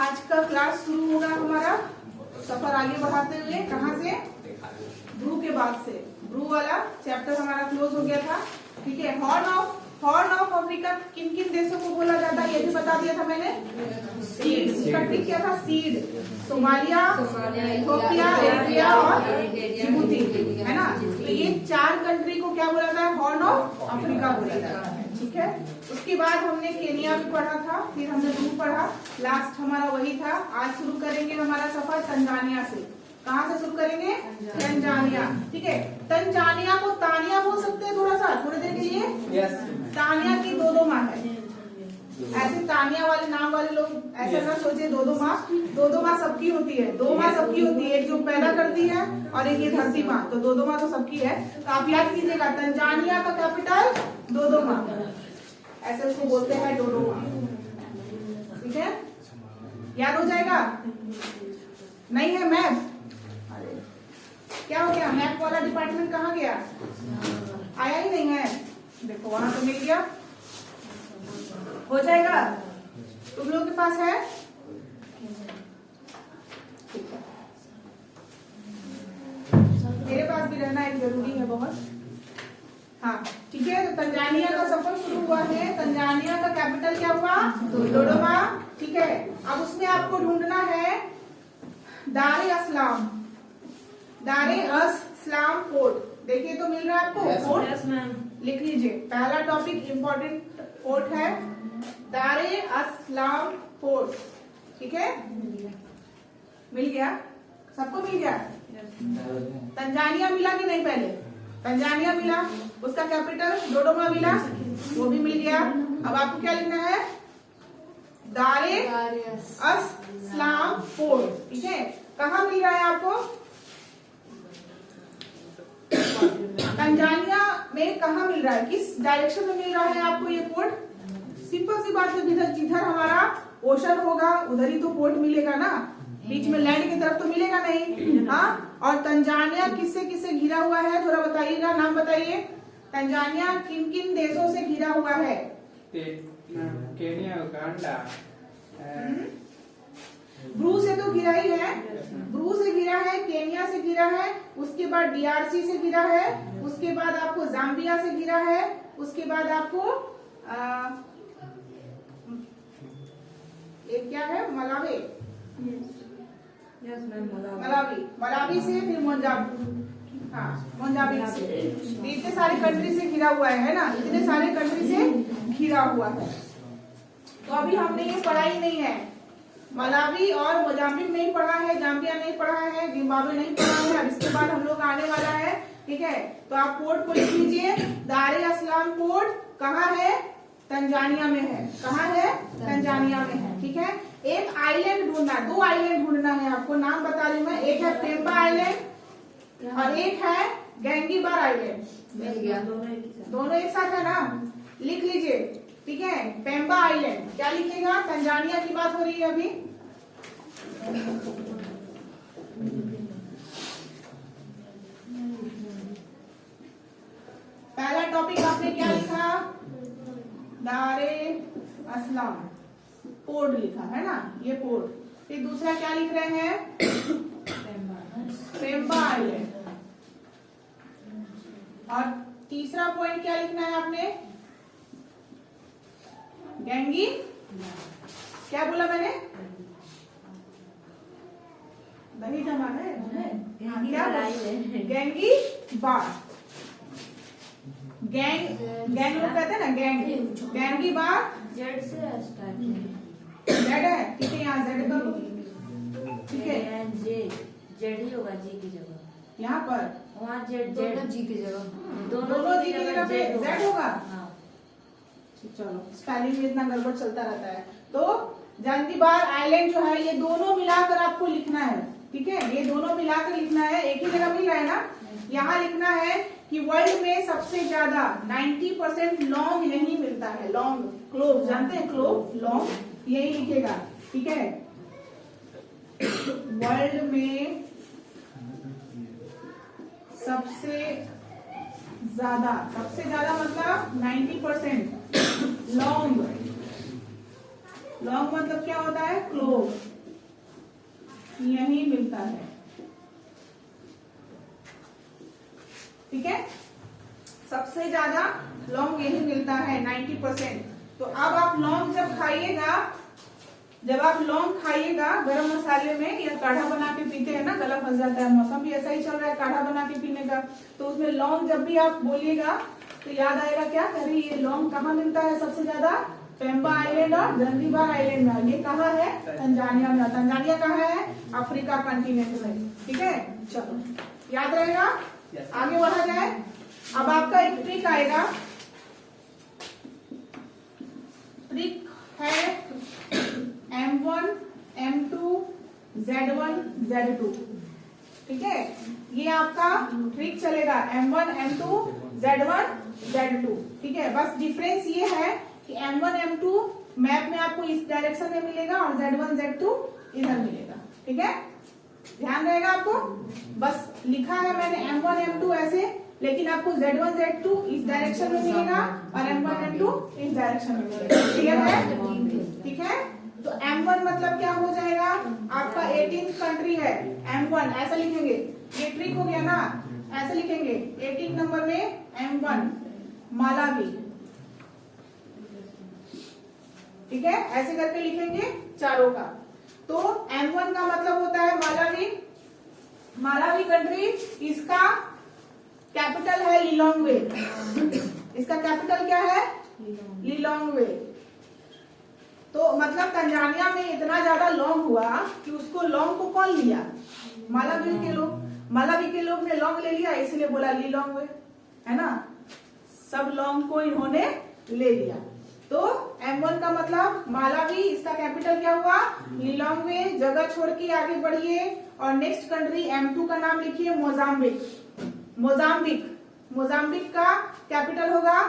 आज का क्लास शुरू होगा हमारा सफर आगे बढ़ाते हुए। कहाँ से? ब्रू के बाद से। ब्रू वाला चैप्टर हमारा क्लोज हो गया था। ठीक है, हॉर्न ऑफ अफ्रीका किन किन देशों को बोला जाता है ये भी बता दिया था मैंने। सीड, इसका ट्रिक क्या था? सीड, सोमालिया, इथियोपिया, एरिट्रिया और जिबूती, है ना। तो ये 4 कंट्री को क्या बोला जाता है? हॉर्न ऑफ अफ्रीका बोला जाता है। ठीक है, उसके बाद हमने केनिया भी पढ़ा था, फिर हमने ब्रू पढ़ा, लास्ट हमारा वही था। आज शुरू करेंगे हमारा सफर तंजानिया से। कहाँ से शुरू करेंगे? तंजानिया। ठीक है, तंजानिया को तानिया बोल सकते हैं थोड़ा सा, थोड़ी देर के लिए। तानिया की 2 माँ है। ऐसे तानिया वाले नाम वाले लोग ऐसे ना सोचे 2 माँ सबकी होती है। 2 माँ सबकी होती है, एक जो पैदा करती है और एक ये धरती माँ। तो 2 माँ तो सबकी है। तो आप याद कीजिएगा, तंजानिया का कैपिटल 2 माँ, ऐसे उसको बोलते हैं 2 माँ। ठीक है, याद हो जाएगा। नहीं है मैप? क्या हो गया? मैप वाला डिपार्टमेंट कहाँ गया? आया ही नहीं है। देखो वहां तो मिल गया, हो जाएगा। तुम लोगों के पास है? मेरे पास भी रहना एक जरूरी है बहुत। हाँ ठीक है, तो तंजानिया का सफर शुरू हुआ है। तंजानिया का कैपिटल क्या हुआ? डोडोमा। ठीक है, अब उसमें आपको ढूंढना है दारे अस्लाम। दारे अस्लाम पोर्ट। देखिए तो मिल रहा है आपको पोर्ट? लिख लीजिए, पहला टॉपिक इंपॉर्टेंट पोर्ट है दारे अस्लाम पोर्ट। ठीक है, मिल गया सबको? मिल गया। तंजानिया मिला कि नहीं? पहले तंजानिया मिला, उसका कैपिटल डोडोमा मिला, वो भी मिल गया। अब आपको क्या लिखना है? दारे अस्लाम पोर्ट। ठीक है, कहाँ मिल रहा है आपको? तंजानिया में कहाँ मिल रहा है? किस डायरेक्शन में मिल रहा है आपको ये पोर्ट? सिंपल सी बात है, जिधर हमारा ओशन होगा उधर ही तो पोर्ट मिलेगा ना, बीच में लैंड की तरफ तो मिलेगा नहीं। हाँ, और तंजानिया किससे किससे घिरा हुआ है थोड़ा बताइएगा, नाम बताइए। तंजानिया किन किन देशों से घिरा हुआ है? Kenya, Uganda. ब्रू से तो घिरा ही है, ब्रू से घिरा है, केनिया से घिरा है, उसके बाद डीआरसी से घिरा है, उसके बाद आपको जाम्बिया से घिरा है, उसके बाद आपको एक क्या है? मलावी। मलावी से, फिर मोजाम्बिक। हाँ, मोजाम्बिक से। इतने सारे कंट्री से घिरा हुआ है ना, इतने सारे कंट्री से घिरा हुआ है। तो अभी हमने ये पढ़ा ही नहीं है, मलावी और मोजाम्बिक नहीं पढ़ा है, जाम्बिया नहीं पढ़ा है, जिम्बाब्वे नहीं पढ़ा है। अब इसके बाद हम लोग आने वाला है। ठीक है, तो आप पोर्ट को लिख लीजिए। दारे अस्लाम पोर्ट कहाँ है? तंजानिया में है। कहाँ है? तंजानिया में है। ठीक है, एक आइलैंड ढूंढना, 2 आइलैंड ढूंढना है आपको, नाम बता रही मैं। एक है पेम्बा आइलैंड और एक है गैंगीबार आइलैंड। मिल गया, दोनों एक साथ है ना, लिख लीजिए। ठीक है, पेम्बा आइलैंड क्या लिखेगा? तंजानिया की बात हो रही है अभी। पहला टॉपिक आपने क्या लिखा? दारे अस्लाम पोर्ट लिखा है ना, ये पोर्ट। फिर दूसरा क्या लिख रहे हैं? पेम्बा आइलैंड। और तीसरा पॉइंट क्या लिखना है आपने? गैंगी, क्या बोला मैंने? दही जमा है क्या? गैंगी बार। गैंग लोग कहते हैं ना, गैंगी बार। जेड से स्टार्ट जेड है, ठीक है, यहाँ जेड कर लो। ठीक है, जेड ही होगा जी की जगह। यहाँ पर वहाँ जेड जी की जगह, दोनों जी की जगह पे जेड होगा। हाँ। चलो, स्पेलिंग में इतना गड़बड़ चलता रहता है। तो जांजिबार आइलैंड जो है, ये दोनों मिलाकर आपको लिखना है। ठीक है, ये दोनों मिलाकर लिखना है, एक ही जगह मिल रहा है ना। यहाँ लिखना है कि वर्ल्ड में सबसे ज्यादा 90% लौंग यही मिलता है। लौंग, क्लोव, जानते हैं क्लोव, लौंग, यही लिखेगा। ठीक है, वर्ल्ड में सबसे ज्यादा मतलब 90% लौंग। लौंग मतलब क्या होता है? क्लोव। यही मिलता है। ठीक है, सबसे ज्यादा लौंग यही मिलता है 90%। तो अब आप लौंग जब आप लौंग खाइएगा गरम मसाले में या काढ़ा बना के पीते हैं ना, गला फंस जाता है, मौसम भी ऐसा ही चल रहा है काढ़ा बना के पीने का, तो उसमें लौंग जब भी आप बोलिएगा तो याद आएगा क्या, अरे ये लौंग कहाँ मिलता है सबसे ज्यादा, पेम्बा आइलैंड और जंजीबार आइलैंड में। ये कहाँ है, तंजानिया में। तंजानिया कहाँ है, अफ्रीका कॉन्टिनेंट में। ठीक है, चलो याद रहेगा, आगे बढ़ा जाए। अब आपका एक ट्रिक आएगा, ट्रिक है M1, M2, Z1, Z2। ठीक है, ये आपका ट्रिक चलेगा M1, M2, Z1, Z2। ठीक है, बस डिफरेंस ये है कि M1, M2 मैप में आपको इस डायरेक्शन में मिलेगा और Z1, Z2 इधर मिलेगा। ठीक है, ध्यान रहेगा आपको। बस लिखा है मैंने M1, M2 ऐसे, लेकिन आपको Z1, Z2 इस डायरेक्शन में मिलेगा और M1, M2 इस डायरेक्शन में मिलेगा। क्लियर है? ठीक है, तो M1 मतलब क्या हो जाएगा, आपका 18th कंट्री है M1, ऐसा लिखेंगे। ये ट्रिक हो गया ना, ऐसे लिखेंगे 18 नंबर में M1 मालावी। ठीक है, ऐसे करके लिखेंगे चारों का। तो M1 का मतलब होता है मालावी। मालावी कंट्री, इसका कैपिटल है लिलोंगवे। इसका कैपिटल क्या है, लिलोंगवे। तो मतलब तंजानिया में इतना ज्यादा लौंग हुआ कि उसको लौंग को कौन लिया, मालावी के लोग। मालावी के लोग ने लौंग ले लिया, इसलिए बोला लिलोंगवे, है ना, सब लौंग को इन्होंने ले लिया। तो M1 का मतलब मालावी, इसका कैपिटल क्या हुआ, लिलोंगवे। जगह छोड़ के आगे बढ़िए और नेक्स्ट कंट्री M2 का नाम लिखिए मोजाम्बिक। मोजाम्बिक, मोजाम्बिक का कैपिटल होगा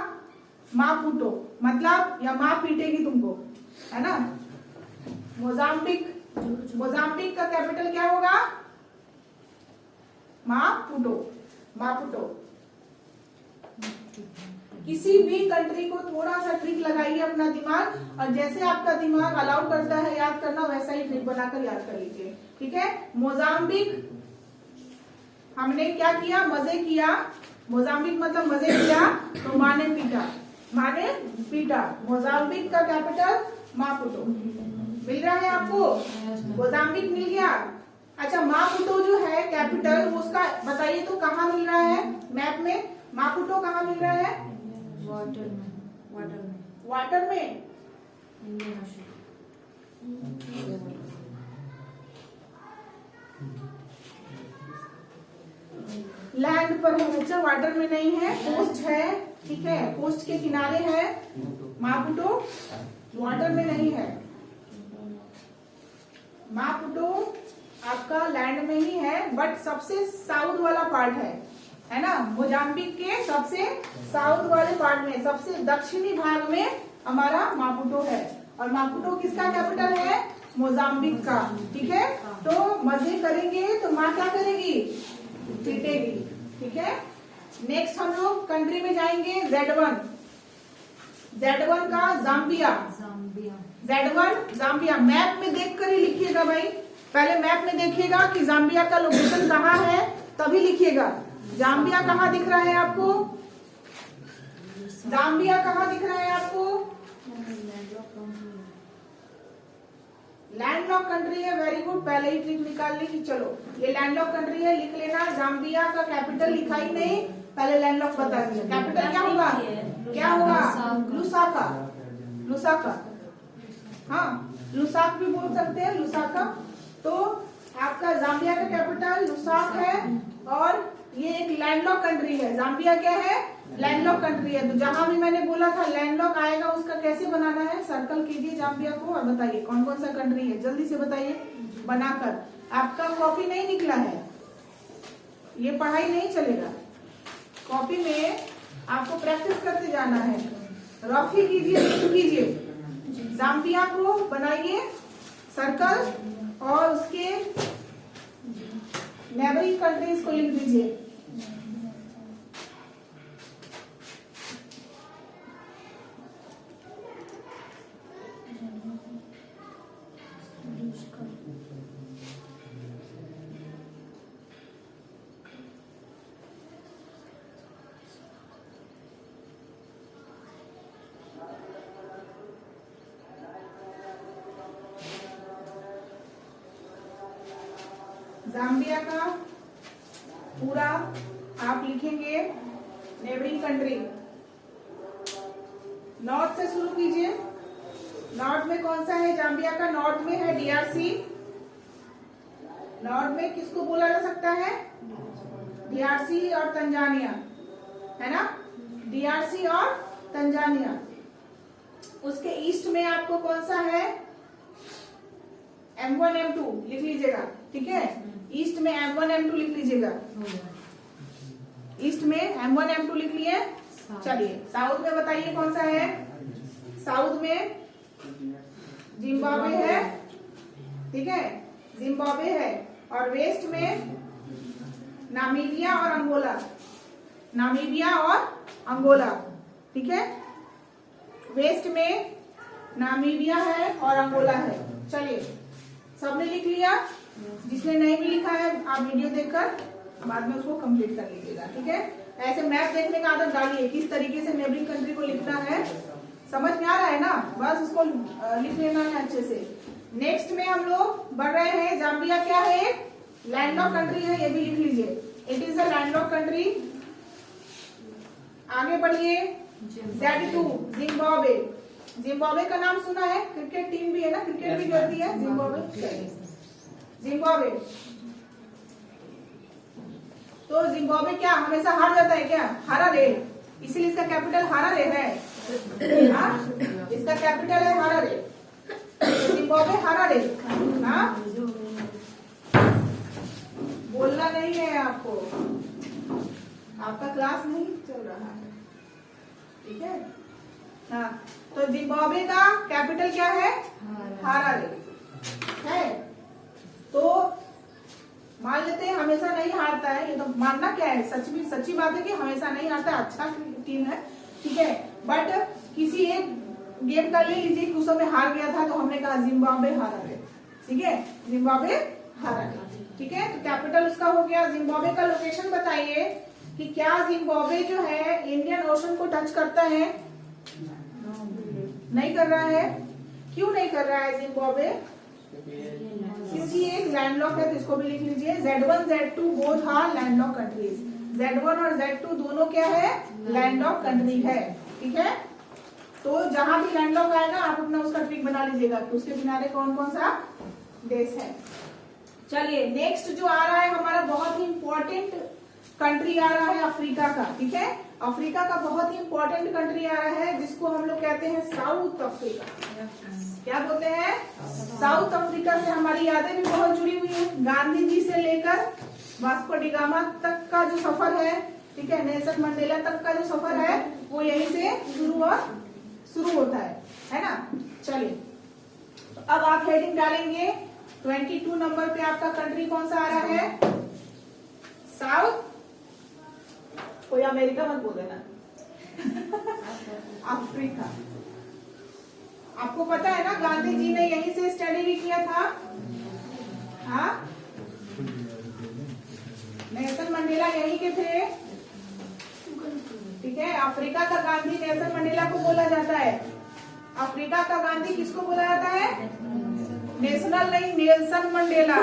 मापुटो, मतलब या माँ पीटेगी तुमको, है ना। मोजाम्बिक, मोजाम्बिक का कैपिटल क्या होगा, मापुटो, मापुटो। किसी भी कंट्री को थोड़ा सा ट्रिक लगाइए अपना दिमाग, और जैसे आपका दिमाग अलाउ करता है याद करना, वैसा ही ट्रिक बनाकर याद कर लीजिए। ठीक है, मोजाम्बिक हमने क्या किया, मजे किया। मोजाम्बिक मतलब मजे किया, तो माने पीटा, माने पीटा। मोजाम्बिक का कैपिटल मापुटो। मिल रहा है आपको, मोजाम्बिक मिल गया। अच्छा, मापुटो जो है कैपिटल, उसका बताइए तो कहाँ मिल रहा है मैप में, मापुटो कहाँ मिल रहा है, वाटर में, वाटर में, वाटर में, इंडियन ओशन। लैंड पर है बच्चा, वाटर में नहीं है, कोस्ट है। ठीक है, कोस्ट के किनारे है मापुटो, वाटर में नहीं है। मापुटो आपका लैंड में ही है, बट सबसे साउथ वाला पार्ट है ना। मोजाम्बिक के सबसे साउथ वाले पार्ट में, सबसे दक्षिणी भाग में हमारा मापुटो है। और मापुटो किसका कैपिटल है, मोजाम्बिक का। ठीक है, तो मजे करेंगे तो माँ क्या करेगी, पीटेगी। ठीक है, नेक्स्ट हम लोग कंट्री में जाएंगे Z1। Z1 का जाम्बिया, Z1 जाम्बिया। मैप में देखकर ही लिखिएगा भाई, पहले मैप में देखिएगा कि जाम्बिया का लोकेशन कहाँ है, तभी लिखिएगा। जाम्बिया कहाँ दिख रहा है आपको, जाम्बिया कहाँ दिख रहा है आपको, लैंडलॉक कंट्री है। वेरी गुड, पहले ही ट्रिक निकाल ली कि चलो ये लैंडलॉक कंट्री है, लिख लेना। जाम्बिया का कैपिटल लिखा ही नहीं, पहले लैंडलॉक बता दिया। कैपिटल क्या होगा, क्या होगा, लुसाका, लुसाका। हाँ, लुसाक भी बोल सकते हैं, लुसाका। तो आपका जाम्बिया का कैपिटल लुसाक है, और ये एक लैंडलॉक कंट्री है। जाम्बिया क्या है, लैंडलॉक कंट्री है। तो जहां भी मैंने बोला था लैंडलॉक आएगा, उसका कैसे बनाना है, सर्कल कीजिए जाम्बिया को और बताइए कौन कौन सा कंट्री है, जल्दी से बताइए बनाकर। आपका कॉपी नहीं निकला है, ये पढ़ाई नहीं चलेगा। कॉपी में आपको प्रैक्टिस करते जाना है, रफ ही कीजिए, लिख कीजिए। जाम्बिया को बनाइए सर्कल और उसके नेबरिंग कंट्रीज को लिख दीजिए। जाम्बिया का पूरा आप लिखेंगे नेबरिंग कंट्री। नॉर्थ से शुरू कीजिए। नॉर्थ में कौन सा है जाम्बिया का? नॉर्थ में है डीआरसी। नॉर्थ में किसको बोला जा सकता है? डीआरसी और तंजानिया, है ना? डीआरसी और तंजानिया। उसके ईस्ट में आपको कौन सा है? M1 M2 लिख लीजिएगा, ठीक है? ईस्ट में M1 M2 लिख लीजिएगा। ईस्ट में M1 M2 लिख लिए। चलिए साउथ में बताइए कौन सा है? साउथ में जिम्बाब्वे है, ठीक है? जिम्बाब्वे है। और वेस्ट में नामीबिया और अंगोला। नामीबिया और अंगोला, ठीक है? वेस्ट में नामीबिया है और अंगोला है। चलिए सबने लिख लिया? जिसने नहीं भी लिखा है आप वीडियो देखकर बाद में उसको कंप्लीट कर लीजिएगा, ठीक है? ऐसे मैप देखने का आदत डालिए, किस तरीके से नेबरिंग कंट्री को लिखना है। समझ में आ रहा है ना? बस उसको लिख लेना है अच्छे से। नेक्स्ट में हम लोग बढ़ रहे हैं। जाम्बिया क्या है? लैंडलॉक कंट्री है, ये भी लिख लीजिए। It is a landlock country. आगे बढ़िए। Z2 Zimbabwe. जिम्बाब्वे का नाम सुना है? क्रिकेट टीम भी है ना, क्रिकेट भी करती है जिम्बाब्वे। जिम्बाब्वे तो जिम्बाब्वे क्या हमेशा हार जाता है क्या? हरारे, इसीलिए इसका कैपिटल हरारे है। इसका कैपिटल है हरारे। Zimbabwe Harare. हाँ, बोलना नहीं है आपको, आपका क्लास नहीं चल रहा है, ठीक है? हाँ, तो जिम्बाब्वे का कैपिटल क्या है? हरारे है। तो मान लेते हैं हमेशा नहीं हारता है, ये तो मानना क्या है, सच्ची बात है कि हमेशा नहीं हारता। अच्छा टीम है, ठीक है? बट किसी एक गेम का ले लीजिए कि उस समय हार गया था, तो हमने कहा जिम्बाब्वे हारा है, ठीक है? जिम्बाब्वे हारा है, ठीक है? तो कैपिटल उसका हो गया। जिम्बाब्वे का लोकेशन बताइए कि क्या जिम्बाब्वे जो है इंडियन ओशन को टच करता है? नहीं कर रहा है। क्यों नहीं कर रहा है जिम्बाब्वे? क्योंकि ये एक लैंडलॉक है, तो इसको भी लिख लीजिए। Z1 Z2 both are landlocked countries. Z1 और Z2 दोनों क्या है? लैंडलॉक कंट्री है, ठीक है? तो जहां भी लैंडलॉक आएगा आप अपना उसका ट्रिक बना लीजिएगा कि उसके किनारे कौन कौन सा देश है। चलिए नेक्स्ट जो आ रहा है हमारा बहुत ही इंपॉर्टेंट कंट्री आ रहा है अफ्रीका का, ठीक है? अफ्रीका का बहुत ही इंपॉर्टेंट कंट्री आ रहा है जिसको हम लोग कहते हैं साउथ अफ्रीका। क्या बोलते हैं? साउथ अफ्रीका से हमारी यादें भी बहुत जुड़ी हुई है। गांधी जी से लेकर वास्को डी गामा तक का जो सफर है, ठीक है, नेल्सन मंडेला तक का जो सफर है वो यहीं से शुरू होता है ना? चलिए तो अब आप हेडिंग डालेंगे 22 नंबर पे आपका कंट्री कौन सा आ रहा है? साउथ। कोई अमेरिका मत बोल देना। अफ्रीका। आपको पता है ना गांधी जी ने यहीं से स्टडी भी किया था। हाँ, नेल्सन मंडेला यहीं के थे, ठीक है? अफ्रीका का गांधी नेल्सन मंडेला को बोला जाता है। अफ्रीका का गांधी किसको बोला जाता है? नेशनल नहीं, नेल्सन मंडेला।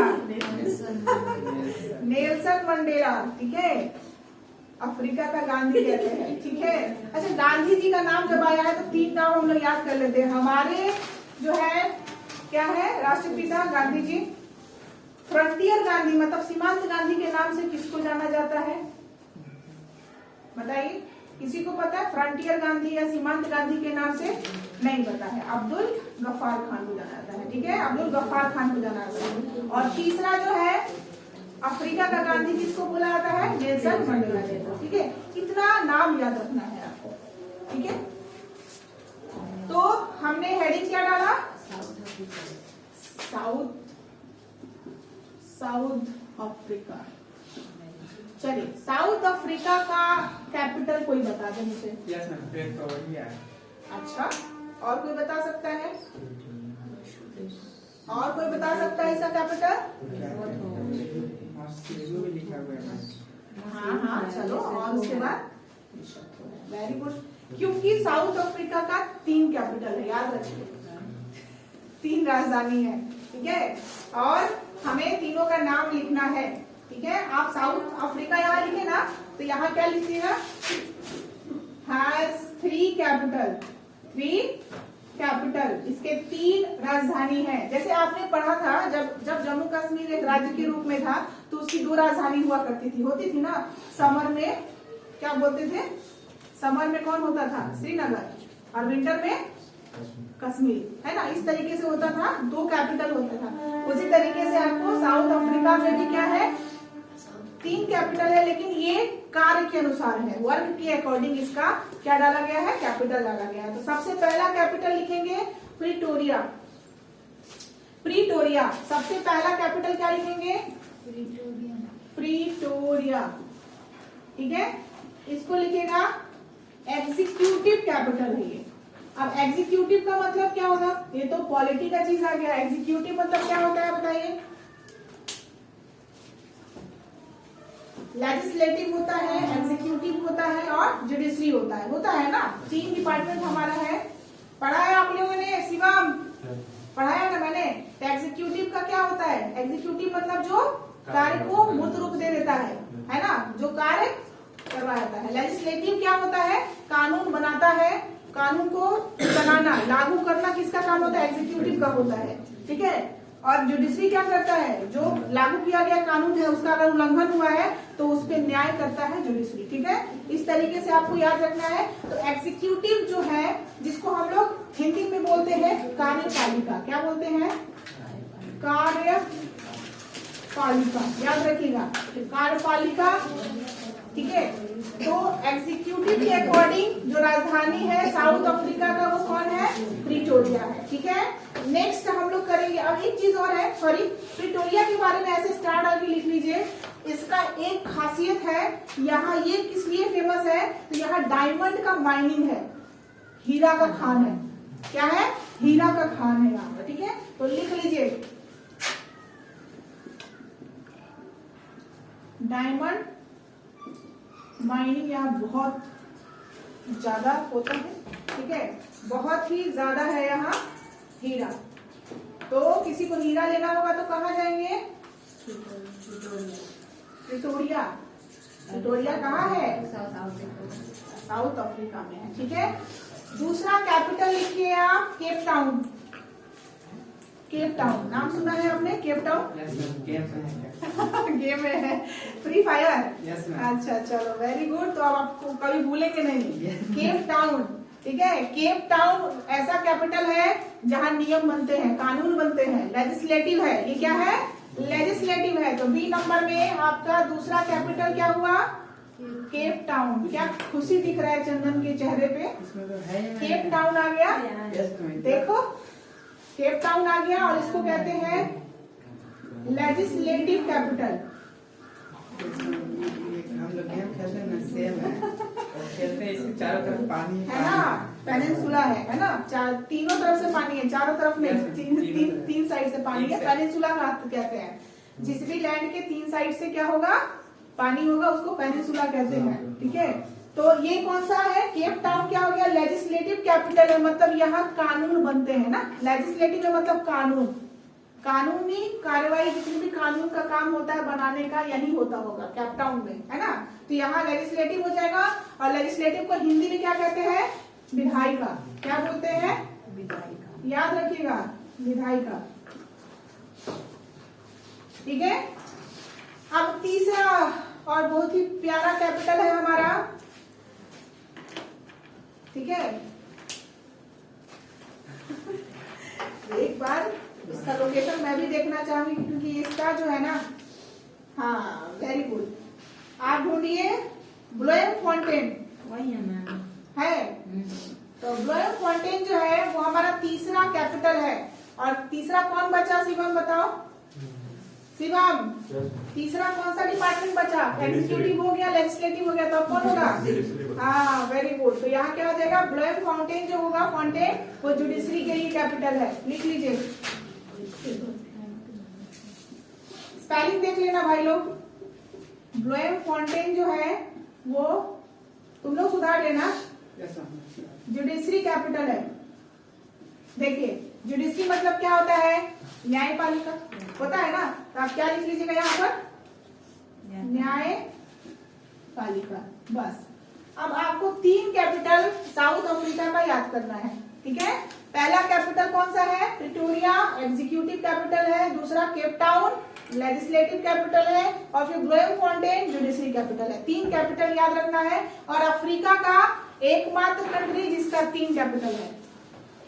नेल्सन मंडेला, ठीक है? अफ्रीका का गांधी कहते हैं, ठीक है? अच्छा, गांधी जी का नाम जब आया है तो 3 नाम हम लोग याद कर लेते हैं। हमारे जो है क्या है राष्ट्रपिता गांधी जी। फ्रंटियर गांधी मतलब सीमांत गांधी के नाम से किसको जाना जाता है? बताइए, किसी को पता है? फ्रंटियर गांधी या सीमांत गांधी के नाम से नहीं पता है। अब्दुल गफ्फार खान को जाना जाता है, ठीक है? अब्दुल गफ्फार खान को जाना जाता है। और तीसरा जो है अफ्रीका का गांधी किसको बोला जाता है? नेल्सन मंडेला, ठीक है? इतना नाम याद रखना है आपको, ठीक है? तो हमने हेडिंग क्या डाला? South Africa. चलिए साउथ अफ्रीका का कैपिटल कोई बता दे मुझे। Yes ma'am, Pretoria. अच्छा, और कोई बता सकता है? और कोई बता सकता है इसका कैपिटल? भी लिखा हुआ है। हाँ, चलो। और उसके बाद वेरी गुड। क्योंकि साउथ अफ्रीका का 3 कैपिटल है, याद रखिए। 3 राजधानी है, ठीक है। और हमें तीनों का नाम लिखना है, ठीक है। आप साउथ अफ्रीका यहाँ लिखे ना, तो यहाँ क्या लिखिएगा, हैज 3 कैपिटल, 3 कैपिटल, इसके 3 राजधानी है। जैसे आपने पढ़ा था जब जम्मू कश्मीर एक राज्य के रूप में था तो उसकी 2 राजधानी हुआ करती थी, होती थी ना। समर में क्या बोलते थे, समर में कौन होता था, श्रीनगर, और विंटर में कश्मीर, है ना। इस तरीके से होता था, 2 कैपिटल होता था। उसी तरीके से आपको साउथ अफ्रीका में भी क्या है, 3 कैपिटल है, लेकिन ये कार्य के अनुसार है, वर्क के अकॉर्डिंग इसका क्या डाला गया है, कैपिटल डाला गया है। तो सबसे पहला कैपिटल लिखेंगे प्रिटोरिया, प्रिटोरिया। सबसे पहला कैपिटल क्या लिखेंगे, प्रिटोरिया, ठीक है। इसको लिखेगा एग्जीक्यूटिव कैपिटल है ये। अब एग्जीक्यूटिव का मतलब क्या होगा, ये तो पॉलिटी का चीज आ गया, एग्जीक्यूटिव मतलब क्या होता है बताइए। लेजिस्लेटिव होता है, एग्जीक्यूटिव होता है और जुडिशरी होता है ना। 3 डिपार्टमेंट हमारा है, पढ़ा है आप लोगों ने, शिवम पढ़ाया ना मैंने। तो एग्जीक्यूटिव का क्या होता है, एग्जीक्यूटिव मतलब जो कार्य को मूर्त रूप दे देता है ना, जो कार्य करवाता है। लेजिस्लेटिव क्या होता है, कानून बनाता है, कानून को बनाना, लागू करना किसका काम होता है, एग्जीक्यूटिव का होता है, ठीक है। और जुडिशरी क्या करता है, जो लागू किया गया कानून है उसका अगर उल्लंघन हुआ है तो उस पर न्याय करता है जुडिशरी, ठीक है। इस तरीके से आपको याद रखना है। तो एग्जीक्यूटिव जो है, जिसको हम लोग हिंदी में बोलते हैं कार्यपालिका, क्या बोलते हैं, कार्यपालिका, याद रखिएगा, कार्यपालिका, ठीक है। तो एग्जीक्यूटिव के अकॉर्डिंग जो राजधानी है साउथ अफ्रीका का वो कौन है, प्रिटोरिया है, ठीक है। नेक्स्ट हम लोग करेंगे, अब एक चीज और है, सॉरी, प्रिटोरिया के बारे में ऐसे स्टार डाल के लिख लीजिए। इसका एक खासियत है, यहाँ ये किस लिए फेमस है, तो यहाँ डायमंड का माइनिंग है, हीरा का खान है, क्या है, हीरा का खान है यहाँ पर, ठीक है। तो लिख लीजिए डायमंड माइनिंग यहाँ बहुत ज्यादा होता है, ठीक है, बहुत ही ज्यादा है यहाँ हीरा। तो किसी को हीरा लेना होगा तो कहाँ जाएंगे, प्रिटोरिया। प्रिटोरिया कहाँ है, साउथ अफ्रीका में है, ठीक है। दूसरा कैपिटल लिखिए आप, केप टाउन। केप टाउन नाम सुना है आपने, केप टाउन गेम में है, फ्री फायर। अच्छा चलो वेरी गुड, तो अब आपको कभी भूलेंगे नहीं। केप टाउन, ठीक है। केप टाउन ऐसा कैपिटल है जहाँ नियम बनते हैं, कानून बनते हैं, लेजिस्लेटिव है, ये क्या है, लेजिस्लेटिव है। तो बी नंबर में आपका दूसरा कैपिटल क्या हुआ, केप टाउन। क्या खुशी दिख रहा है चंदन के चेहरे पे, केप टाउन आ गया, देखो केप टाउन आ गया। और इसको कहते हैं लेजिस्लेटिव कैपिटल। हम लोग गेम खेलते हैं ना, सेम है, और खेलते हैं इसके चारों तरफ पानी है ना, पेनिनसुला है ना, तीनों तरफ से पानी है, चारों तरफ नहीं, तीन साइड से पानी है, पेनिनसुला कहते हैं। जिस भी लैंड के 3 साइड से क्या होगा, पानी होगा, उसको पेनिनसुला कहते हैं, ठीक है। तो ये कौन सा है, केप टाउन क्या हो गया, लेजिस्लेटिव कैपिटल है, मतलब यहाँ कानून बनते हैं ना। लेजिस्लेटिव में मतलब कानून, कानूनी कार्यवाही, जितनी भी कानून का काम होता है बनाने का यही होता होगा केप टाउन में, है ना। तो यहाँ लेजिस्लेटिव हो जाएगा। और लेजिस्लेटिव को हिंदी में क्या कहते हैं, विधायिका। क्या बोलते हैं, विधायिका, याद रखिएगा, विधायिका, ठीक है। अब तीसरा और बहुत ही प्यारा कैपिटल है हमारा, ठीक है। एक बार इसका लोकेशन मैं भी देखना चाहूंगी, क्योंकि इसका जो है ना, हाँ वेरी गुड, आप ढूंढिए ब्लोएम फाउंटेन, वही है मैम, है। तो ब्लोएम फाउंटेन जो है वो हमारा तीसरा कैपिटल है। और तीसरा कौन बचा, शिवम बताओ, शिवम तीसरा कौन सा डिपार्टमेंट बचा, एग्जीक्यूटिव हो गया, लेजिस्लेटिव हो गया, तो कौन होगा, हाँ वेरी गुड। तो यहाँ क्या हो जाएगा, ब्लोएम फाउंटेन जो होगा, फाउंटेन वो जुडिशरी के लिए कैपिटल है, लिख लीजिए। स्पेलिंग देख लेना भाई लोग, ब्लोएम फाउंटेन जो है वो तुम लोग सुधार लेना, जुडिशरी कैपिटल है। देखिए जुडिशरी मतलब क्या होता है, न्यायपालिका होता है ना, तो आप क्या लिख लीजिएगा यहाँ पर, न्यायपालिका। बस अब आपको 3 कैपिटल साउथ अफ्रीका का याद करना है, ठीक है। पहला कैपिटल कौन सा है, प्रिटोरिया एग्जीक्यूटिव कैपिटल है, दूसरा केप टाउन लेजिस्लेटिव कैपिटल है, और फिर ब्लोएमफोंटेन जुडिशरी कैपिटल है। 3 कैपिटल याद रखना है। और अफ्रीका का एकमात्र कंट्री जिसका 3 कैपिटल है,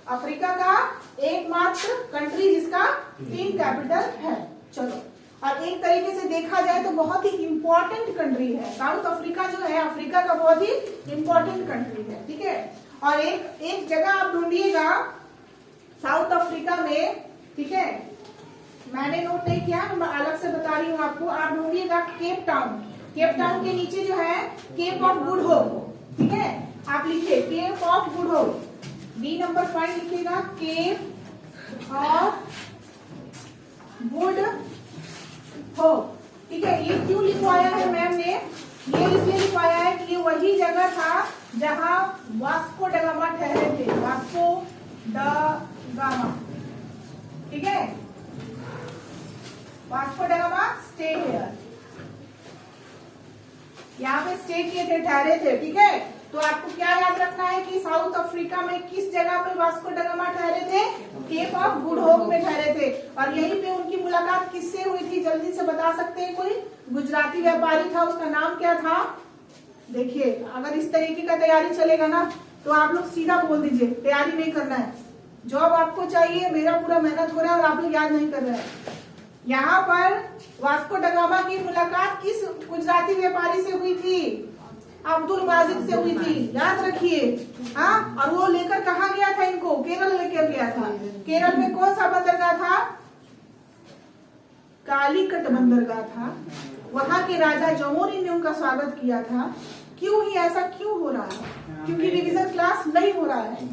अफ्रीका का एकमात्र कंट्री जिसका 3 कैपिटल है। चलो, और एक तरीके से देखा जाए तो बहुत ही इंपॉर्टेंट कंट्री है साउथ अफ्रीका, जो है अफ्रीका का बहुत ही इंपॉर्टेंट कंट्री है, ठीक है। और एक जगह आप ढूंढिएगा साउथ अफ्रीका में, ठीक है, मैंने नोट नहीं किया, मैं अलग से बता रही हूँ आपको। आप ढूंढिएगा केप टाउन, केप टाउन के नीचे जो है केप ऑफ गुड होप, ठीक है। आप लिखिए Cape of Good Hope, B number point लिखिएगा, केप ऑफ गुड होप, ठीक है। ये क्यों लिखवाया है मैम ने, ये इसलिए लिखवाया है कि ये वही जगह था जहां वास्को ड गामा ठहरे थे, वास्को ड गामा, ठीक है। Vasco da Gama stay here, यहाँ पे स्टे किए थे, ठहरे थे, ठीक है। तो आपको क्या याद रखना है कि साउथ अफ्रीका में किस जगह पे वास्को ड गामा ठहरे थे, केप ऑफ गुड होप में ठहरे थे। और यहीं पे उनकी मुलाकात किससे हुई थी, जल्दी से बता सकते हैं कोई, गुजराती व्यापारी था, उसका नाम क्या था। देखिए अगर इस तरीके का तैयारी चलेगा ना तो आप लोग सीधा बोल दीजिए तैयारी नहीं करना है, जॉब आपको चाहिए, मेरा पूरा मेहनत हो रहा है और आप लोग याद नहीं कर रहे हैं। यहाँ पर वास्को ड गामा की मुलाकात किस गुजराती व्यापारी से हुई थी, अब्दुल वाजिद से हुई थी, याद रखिए। हाँ, और वो लेकर कहाँ गया था इनको, केरल लेकर गया था। केरल में कौन सा बंदरगाह था, कालीकट बंदरगाह था। वहां के राजा जमोरी ने उनका स्वागत किया था। क्यों ही ऐसा क्यों हो रहा है, क्योंकि रिवीजन क्लास नहीं हो रहा है।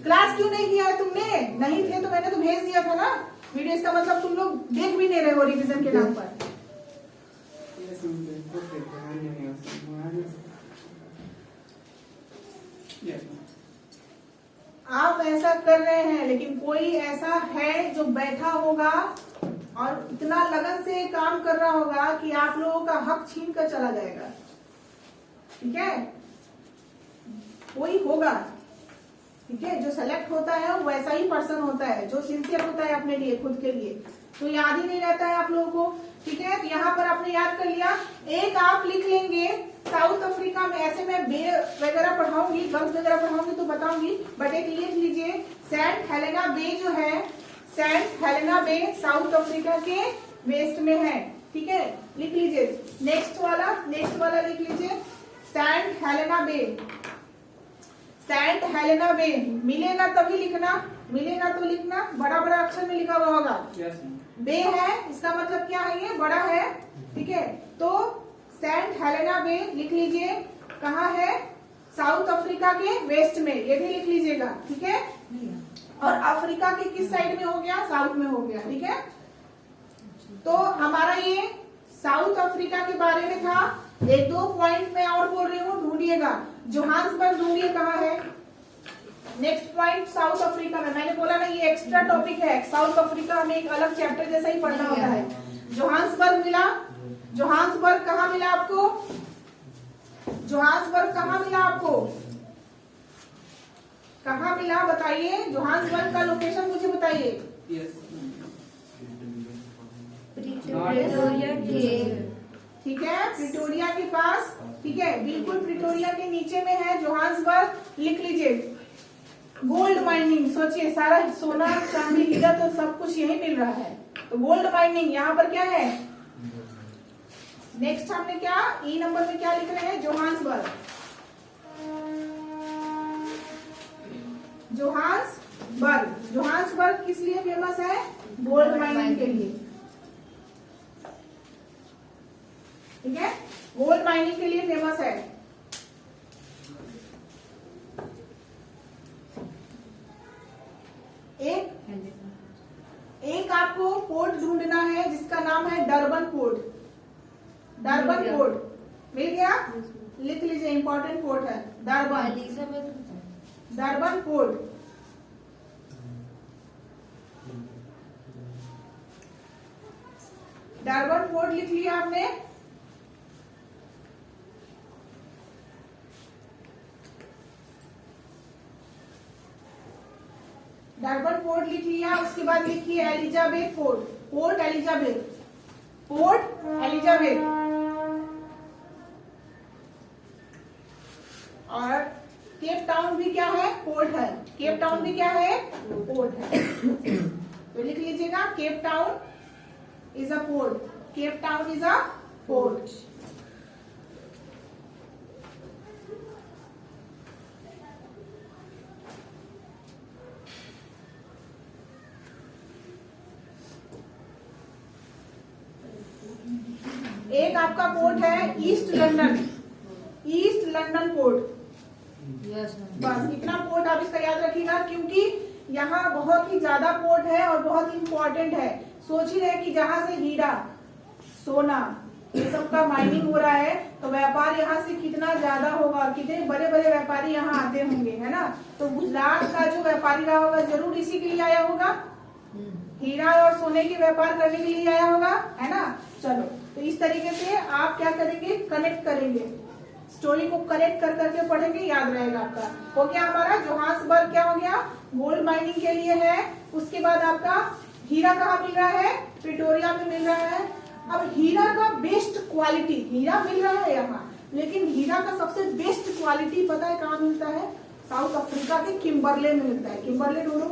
क्लास क्यों नहीं किया है तुमने, नहीं थे तो मैंने तो भेज दिया था ना वीडियो, इसका मतलब तुम लोग देख भी नहीं रहे हो रिवीजन के नाम पर। आप ऐसा कर रहे हैं, लेकिन कोई ऐसा है जो बैठा होगा और इतना लगन से काम कर रहा होगा कि आप लोगों का हक छीन कर चला जाएगा, ठीक है। कोई होगा, ठीक है, जो सेलेक्ट होता है वो वैसा ही पर्सन होता है जो सिंसियर होता है अपने लिए, खुद के लिए। तो याद ही नहीं रहता है आप लोगों को, ठीक है। तो यहाँ पर आपने याद कर लिया। एक आप लिख लेंगे साउथ अफ्रीका में, ऐसे मैं बे वगैरह पढ़ाऊंगी, गल्फ वगैरह पढ़ाऊंगी तो बताऊंगी, बट एक लिख लीजिए सेंट हेलेना बे जो है, सेंट हेलेना बे साउथ अफ्रीका के वेस्ट में है, ठीक है, लिख लीजिए। नेक्स्ट वाला लिख लीजिए सेंट हेलेना बे, सेंट हेलेना बे। मिलेगा तभी लिखना, मिलेगा तो लिखना, बड़ा बड़ा अक्षर में लिखा हुआ होगा। बे है, इसका मतलब क्या है, ये बड़ा है, ठीक है। तो सेंट हेलेना बे लिख लीजिए, कहाँ है, साउथ अफ्रीका के वेस्ट में, ये भी लिख लीजिएगा, ठीक है। और अफ्रीका के किस साइड में हो गया, साउथ में हो गया, ठीक है। तो हमारा ये साउथ अफ्रीका के बारे में था। एक दो पॉइंट मैं और बोल रही हूँ, ढूंढिएगा। जोहान्सबर्ग ढूंढिए कहाँ है, नेक्स्ट पॉइंट साउथ अफ्रीका में। मैंने बोला ना ये एक्स्ट्रा टॉपिक है, साउथ अफ्रीका हमें एक अलग चैप्टर जैसा ही पढ़ना होता है। जोहान्सबर्ग मिला, जोहान्सबर्ग कहाँ मिला आपको, जोहान्सबर्ग कहाँ मिला आपको, कहाँ मिला बताइए, जोहान्सबर्ग का लोकेशन मुझे बताइए। प्रिटोरिया के, ठीक है, प्रिटोरिया के पास, ठीक है, बिल्कुल प्रिटोरिया के नीचे में है जोहान्सबर्ग, लिख लीजिए। गोल्ड माइनिंग, सोचिए सारा सोना चांदी हीरा तो सब कुछ यही मिल रहा है, तो गोल्ड माइनिंग यहाँ पर क्या है। नेक्स्ट हमने क्या ई नंबर में क्या लिख रहे हैं, जोहान्सबर्ग, जोहान्सबर्ग। जोहान्सबर्ग किस लिए फेमस है, गोल्ड माइनिंग के लिए, ठीक है, गोल्ड माइनिंग के लिए फेमस है। एक आपको पोर्ट ढूंढना है जिसका नाम है डरबन पोर्ट, डरबन पोर्ट मिल गया, लिख लीजिए, इंपॉर्टेंट पोर्ट है Durban, Durban port. Durban port लिख लिया आपने। डरबन पोर्ट लिख लिया। उसके बाद लिखिए Elizabeth port, port Elizabeth, port Elizabeth. और केप टाउन भी क्या है? पोर्ट है। केप टाउन भी क्या है? पोर्ट है। तो लिख लीजिएगा Cape Town is a port, Cape Town is a port. एक आपका पोर्ट है east London, east London port. Yes, ma'am. बस इतना पोर्ट आप इसका याद रखिएगा, क्योंकि यहाँ बहुत ही ज्यादा पोर्ट है और बहुत इंपॉर्टेंट है। सोच ही रहे कि जहां से हीरा, सोना, ये सब का माइनिंग हो रहा है, तो व्यापार यहाँ से कितना ज्यादा होगा, कितने बड़े बड़े व्यापारी यहाँ आते होंगे, है ना। तो गुजरात का जो व्यापारी रहा होगा जरूर इसी के लिए आया होगा, हीरा और सोने के व्यापार करने के लिए आया होगा, है ना। चलो, तो इस तरीके से आप क्या करेंगे? कनेक्ट करेंगे, स्टोरी को कनेक्ट कर करके पढ़ेंगे, याद रहेगा आपका। हो गया हमारा जोहान्सबर्ग क्या हो गया? गोल्ड माइनिंग के लिए है। उसके बाद आपका हीरा कहाँ मिल रहा है? प्रिटोरिया में मिल रहा है। अब हीरा का बेस्ट क्वालिटी, हीरा मिल रहा है यहाँ, लेकिन हीरा का सबसे बेस्ट क्वालिटी पता है कहाँ मिलता है? साउथ अफ्रीका के किम्बरले में मिलता है। किम्बरले ढूंढो,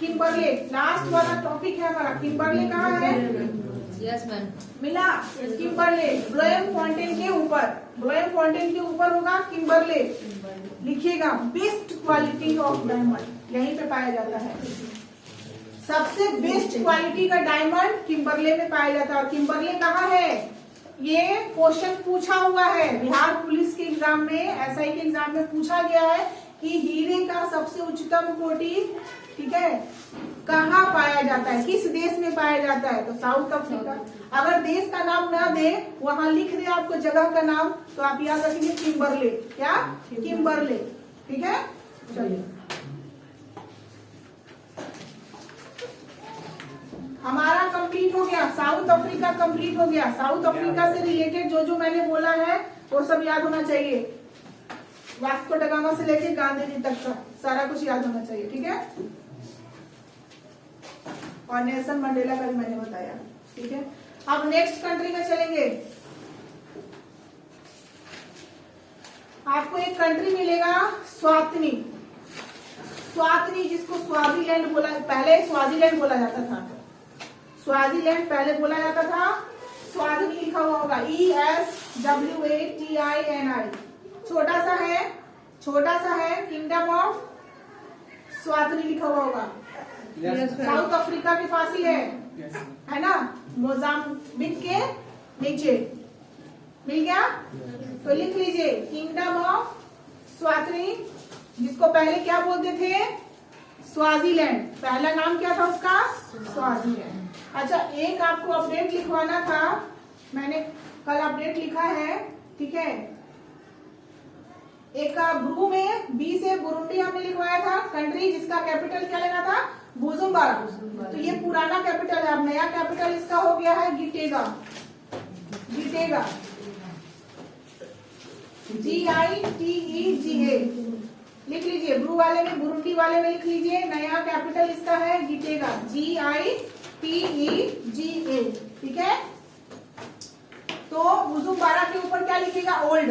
किम्बरले लास्ट वाला टॉपिक है हमारा। किम्बरले कहाँ है? Yes, ma'am. मिला? किम्बरले ब्लोएम फाउंटेन के ऊपर, ब्लोएम फाउंटेन के ऊपर होगा किम्बरले। लिखिएगा बेस्ट क्वालिटी ऑफ डायमंड यहीं पे पाया जाता है। सबसे बेस्ट क्वालिटी का डायमंड किम्बरले में पाया जाता है। और किम्बरले कहाँ है? ये क्वेश्चन पूछा हुआ है बिहार पुलिस के एग्जाम में, एसआई के एग्जाम में पूछा गया है कि हीरे का सबसे उच्चतम कोटि, ठीक है, कहाँ पाया जाता है, किस देश में पाया जाता है? तो साउथ अफ्रीका। अगर देश का नाम ना दे, वहां लिख दे आपको जगह का नाम, तो आप याद रखेंगे किम्बरले। क्या? किम्बरले। ठीक है, चलिए हमारा कंप्लीट हो गया। साउथ अफ्रीका कंप्लीट हो गया। साउथ अफ्रीका से रिलेटेड जो जो मैंने बोला है वो सब याद होना चाहिए। वास्को डगामा से लेके गांधी जी तक का सारा कुछ याद होना चाहिए, ठीक है। और नेल्सन मंडेला का भी मैंने बताया, ठीक है। अब नेक्स्ट कंट्री में चलेंगे। आपको एक कंट्री मिलेगा स्वातिनी, स्वातिनी जिसको स्वाजीलैंड बोला, पहले स्वाजीलैंड बोला जाता था, स्वाजीलैंड पहले बोला जाता था। स्वातिनी लिखा हुआ होगा ESWATINI, छोटा सा है, छोटा सा है। किंगडम ऑफ स्वातिनी लिखा हुआ होगा। साउथ अफ्रीका के पास ही है ना, मोजाम्बिक के नीचे। मिल गया? तो लिख लीजिए किंगडम ऑफ स्वातिनी, जिसको पहले क्या बोलते थे? स्वाजीलैंड। पहला नाम क्या था उसका? स्वाजीलैंड। अच्छा, एक आपको अपडेट लिखवाना था, मैंने कल अपडेट लिखा है, ठीक है। एक ब्रू में बी से बुरुंडी हमने लिखवाया था कंट्री, जिसका कैपिटल क्या लेना था? बुजुम्बारा। तो ये पुराना कैपिटल है। अब नया कैपिटल इसका हो गया है गिटेगा, गिटेगा, GITEGA। लिख लीजिए, ब्रू वाले में, बुरुंडी वाले में लिख लीजिए, नया कैपिटल इसका है गिटेगा, GITEGA, ठीक है। तो बुजुम्बारा के ऊपर क्या लिखेगा? ओल्ड,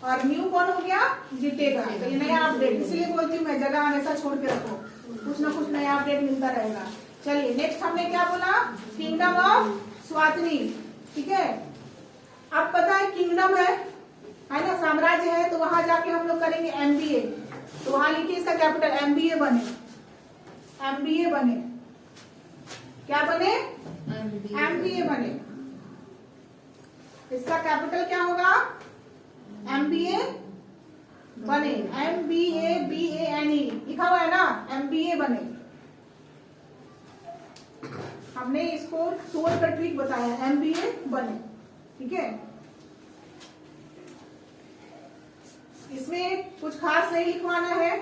और न्यू कौन हो गया? गिटेगा। तो ये नया अपडेट, इसलिए बोलती हूँ मैं, जगह हमेशा छोड़ के रखो, कुछ ना कुछ नया अपडेट मिलता रहेगा। चलिए नेक्स्ट हमने क्या बोला? किंगडम ऑफ स्वातिनी, ठीक है। अब पता है किंगडम है ना, साम्राज्य है, तो वहां जाके हम लोग करेंगे MBA। तो वहां लिखिए इसका कैपिटल MBA बने, MBA बने, क्या बने? MBA बने। इसका कैपिटल क्या होगा? MBA बने, MBABANE लिखा हुआ है ना, MBA बने। हमने इसको तोड़ कर ट्रिक बताया, MBA बने, ठीक है। इसमें कुछ खास नहीं लिखवाना है।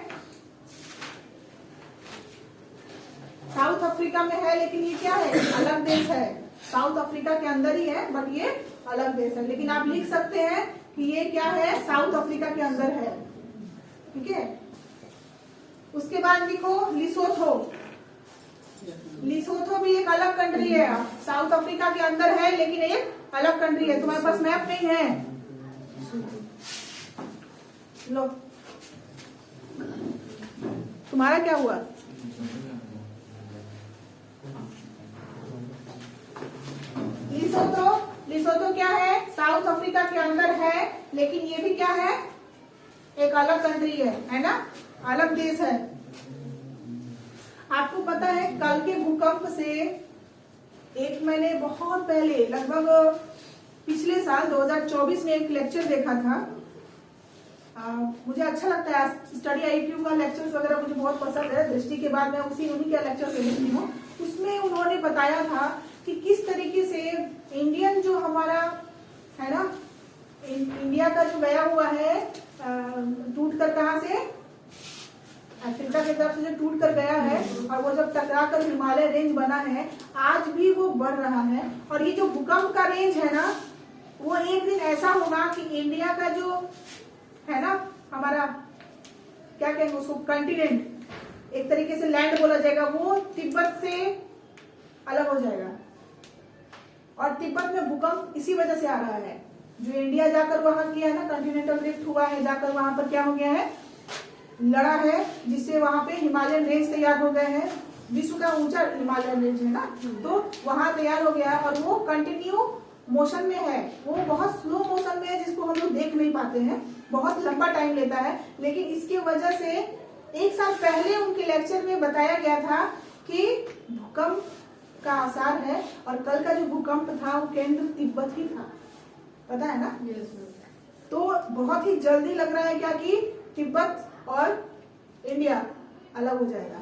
साउथ अफ्रीका में है, लेकिन ये क्या है? अलग देश है। साउथ अफ्रीका के अंदर ही है, बट ये अलग देश है। लेकिन आप लिख सकते हैं कि ये क्या है, साउथ अफ्रीका के अंदर है। ठीक है, उसके बाद लिखो लिसोथो। लिसोथो भी एक अलग कंट्री है, साउथ अफ्रीका के अंदर है लेकिन एक अलग कंट्री है। तुम्हारे पास मैप नहीं है, लो तुम्हारा क्या हुआ? लिसोथो, लिसोथो क्या है, साउथ अफ्रीका के अंदर है लेकिन ये भी क्या है, एक अलग कंट्री है ना, अलग देश है। आपको पता है कल के भूकंप से एक महीने बहुत पहले, लगभग पिछले साल 2024 में एक लेक्चर देखा था। मुझे अच्छा लगता है स्टडी IQ का लेक्चर्स वगैरह, मुझे बहुत पसंद है। दृष्टि के बाद मैं उन्हीं का लेक्चर देखती हूँ। उसमें उन्होंने बताया था कि किस तरीके से इंडियन जो हमारा है ना, इंडिया का जो गया हुआ है टूट कर, कहाँ से, अफ्रीका की तरफ से जो टूट कर गया है और वो जब टकरा कर हिमालय रेंज बना है, आज भी वो बढ़ रहा है। और ये जो भूकंप का रेंज है ना, वो एक दिन ऐसा होगा कि इंडिया का जो है ना, हमारा क्या कहेंगे उसको, कंटिनेंट, एक तरीके से लैंड बोला जाएगा, वो तिब्बत से अलग हो जाएगा। और तिब्बत में भूकंप इसी वजह से आ रहा है, जो इंडिया जाकर वहां किया है ना, कंटिनेंटल रिफ्ट हुआ है, जाकर वहां पर क्या हो गया है, लड़ा है, जिससे वहां पे हिमालयन रेंज तैयार हो गए हैं। विश्व का ऊंचा हिमालयन रेंज है ना, तो वहां तैयार हो गया है और वो कंटिन्यू मोशन में है। वो बहुत स्लो मोशन में है, जिसको हम लोग देख नहीं पाते हैं, बहुत लंबा टाइम लेता है। लेकिन इसके वजह से एक साल पहले उनके लेक्चर में बताया गया था कि भूकंप का आसार है, और कल का जो भूकंप था वो केंद्र तिब्बत ही था, पता है ना। तो बहुत ही जल्दी लग रहा है क्या कि तिब्बत और इंडिया अलग हो जाएगा,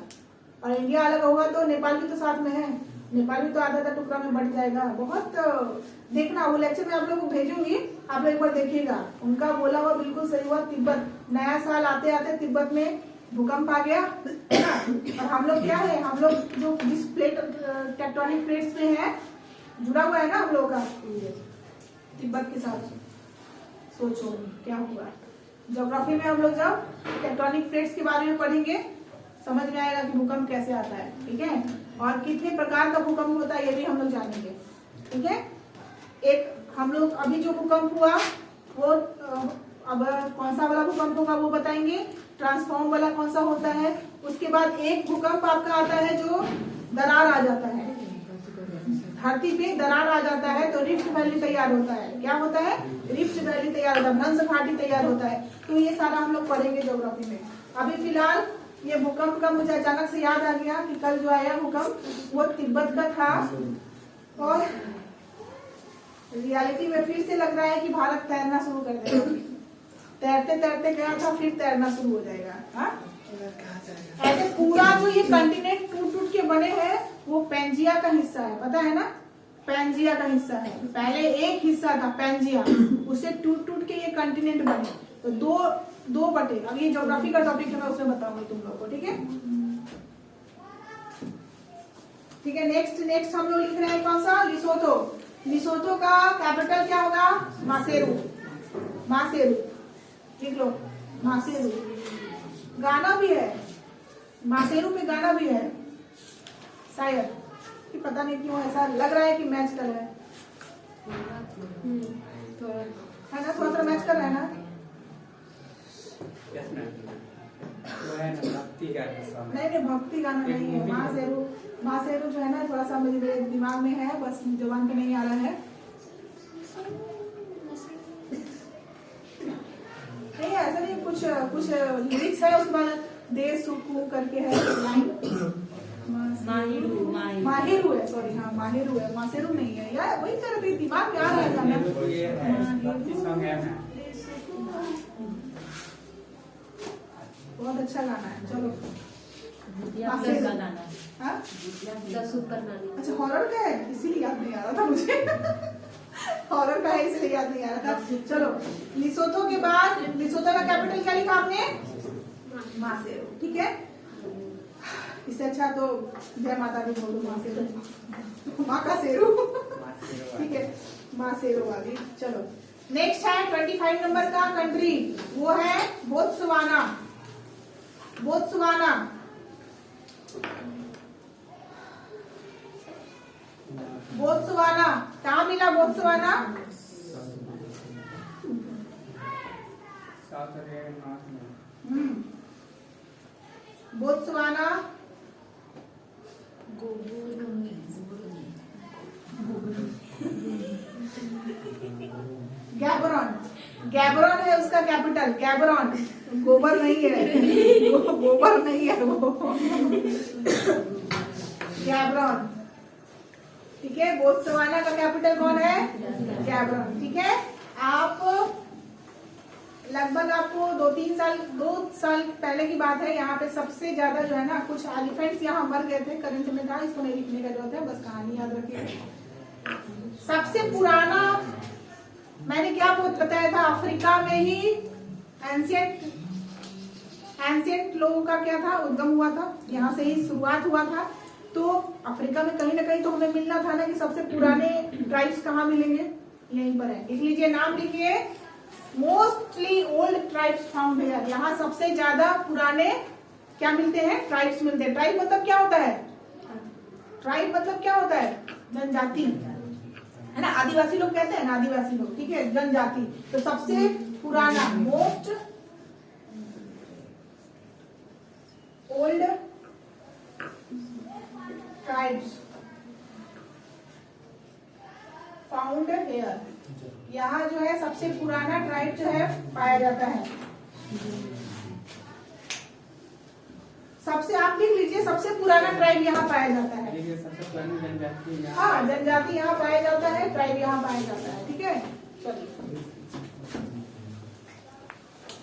और इंडिया अलग होगा तो नेपाल भी तो साथ में है, नेपाल भी तो आधा आधा टुकड़ा में बढ़ जाएगा। बहुत देखना, वो लेक्चर में आप लोग को भेजूंगी, आप लोग एक बार देखिएगा। उनका बोला हुआ बिल्कुल सही हुआ। तिब्बत, नया साल आते आते तिब्बत में भूकंप आ गया और हम लोग क्या है, हम लोग जो जिस प्लेट, टेक्टोनिक प्लेट्स में है, जुड़ा हुआ है ना हम लोग का तिब्बत के साथ। सोचो क्या हुआ। ज्योग्राफी में हम लोग जब टेक्टोनिक प्लेट्स के बारे में पढ़ेंगे, समझ में आएगा कि भूकंप कैसे आता है। ठीक है, और कितने प्रकार का भूकंप होता है ये भी हम लोग जानेंगे। ठीक है, एक हम लोग अभी जो भूकंप हुआ वो अब कौन सा वाला भूकंप होगा वो बताएंगे, ट्रांसफॉर्म वाला कौन सा होता है। उसके बाद एक भूकंप आपका आता है जो दरार आ जाता है, धरती पे दरार आ जाता है तो रिफ्ट वैली तैयार होता है। क्या होता है, रिफ्ट वैली तैयार होता है, भ्रंश घाटी तैयार होता है। तो ये सारा हम लोग पढ़ेंगे ज्योग्राफी में। अभी फिलहाल ये भूकंप का मुझे अचानक से याद आ गया कि कल जो आया भूकंप वो तिब्बत का था, और रियलिटी में फिर से लग रहा है कि भारत तैरना शुरू कर देगा। तैरते तैरते गया था, फिर तैरना शुरू हो जाएगा। हाँ, ऐसे पूरा जो ये कंटिनेंट टूट टूट के बने हैं वो पैंजिया का हिस्सा है, पता है ना, पैंजिया का हिस्सा है। पहले एक हिस्सा था पैंजिया, उसे टूट टूट के ये कंटिनेंट बने, तो दो बटे। अब ये ज्योग्राफी का टॉपिक है, मैं उसमें बताऊंगी तुम लोग को। ठीक है, ठीक है। नेक्स्ट हम लोग लिख रहे हैं कौन सा, लिसोथो। लिसोथो का कैपिटल क्या होगा, मासेरू। मासेरू लिख लो, मासेरू। गाना भी है, मासेरू पे गाना भी है शायद, कि पता नहीं क्यों ऐसा लग रहा है कि मैच कर रहा है, है ना, थोड़ा मैच कर रहा है ना। नहीं, भक्ति गाना नहीं है। मासेरू जो है ना, थोड़ा सा मेरे दिमाग में है, बस जुबान पे नहीं आ रहा है। नहीं ऐसा नहीं, कुछ लिरिक्स है उसमें, दे सुकू करके है लाइन। माहिरू है, सॉरी, हाँ माहिरू है, मासेरू नहीं है यार, वही कर रही, दिमाग में आ रहा है गाना। बहुत अच्छा गाना है। चलो, अच्छा हॉरर का है इसीलिए याद नहीं आ रहा था मुझे। हॉरर का है इसलिए याद नहीं आ रहा था। चलो, लिसोथो के बाद, लिसोथो का कैपिटल क्या लिखा आपने, मासेरू। ठीक है, इससे अच्छा तो जय माता दी बोलो, मासेरू, माँ का सेरू। मासेरो वाली। चलो नेक्स्ट है 25 नंबर का कंट्री, वो है बोत्सवाना। बोत्सवाना बोत्सवाना कहाँ मिला बोत्सवाना? साउथ अफ्रीका नॉर्थ में। बोत्सवाना गैबरॉन। गैबरॉन है उसका कैपिटल, गैबरॉन। गोबर नहीं है गोबर नहीं है वो, गैबरॉन। ठीक है, बोत्सवाना का कैपिटल कौन है? गैबरॉन। ठीक है, आप लगभग आपको 2 साल पहले की बात है, यहाँ पे सबसे ज्यादा जो है ना कुछ एलिफेंट्स यहाँ मर गए थे, करंट में था, इसको नहीं लिखने का जरूरत है, बस कहानी याद रखिए। सबसे पुराना मैंने क्या बताया था, अफ्रीका में ही एंशिएंट लोगों का क्या था, उद्गम हुआ था, यहाँ से ही शुरुआत हुआ था। तो अफ्रीका में कहीं ना कहीं तो हमें मिलना था ना कि सबसे पुराने ट्राइब्स कहाँ मिलेंगे, यहीं पर है। लिख लीजिए, नाम लिखिए, mostly old tribes found here. यहाँ सबसे ज्यादा पुराने क्या मिलते हैं, ट्राइब्स मिलते हैं। ट्राइब मतलब क्या होता है? ट्राइब मतलब क्या होता है? जनजाति, है ना, आदिवासी लोग कहते हैं ना, आदिवासी लोग, ठीक है, जनजाति। तो सबसे पुराना most old tribes found here. यहाँ जो है सबसे पुराना ट्राइब जो है पाया जाता है। सबसे, आप लिख लीजिए, सबसे पुराना ट्राइब यहाँ पाया जाता है। सबसे पुरानी जनजाति, हाँ, जनजाति यहाँ पाया जाता है, ट्राइब यहाँ पाया जाता है। ठीक है, चलिए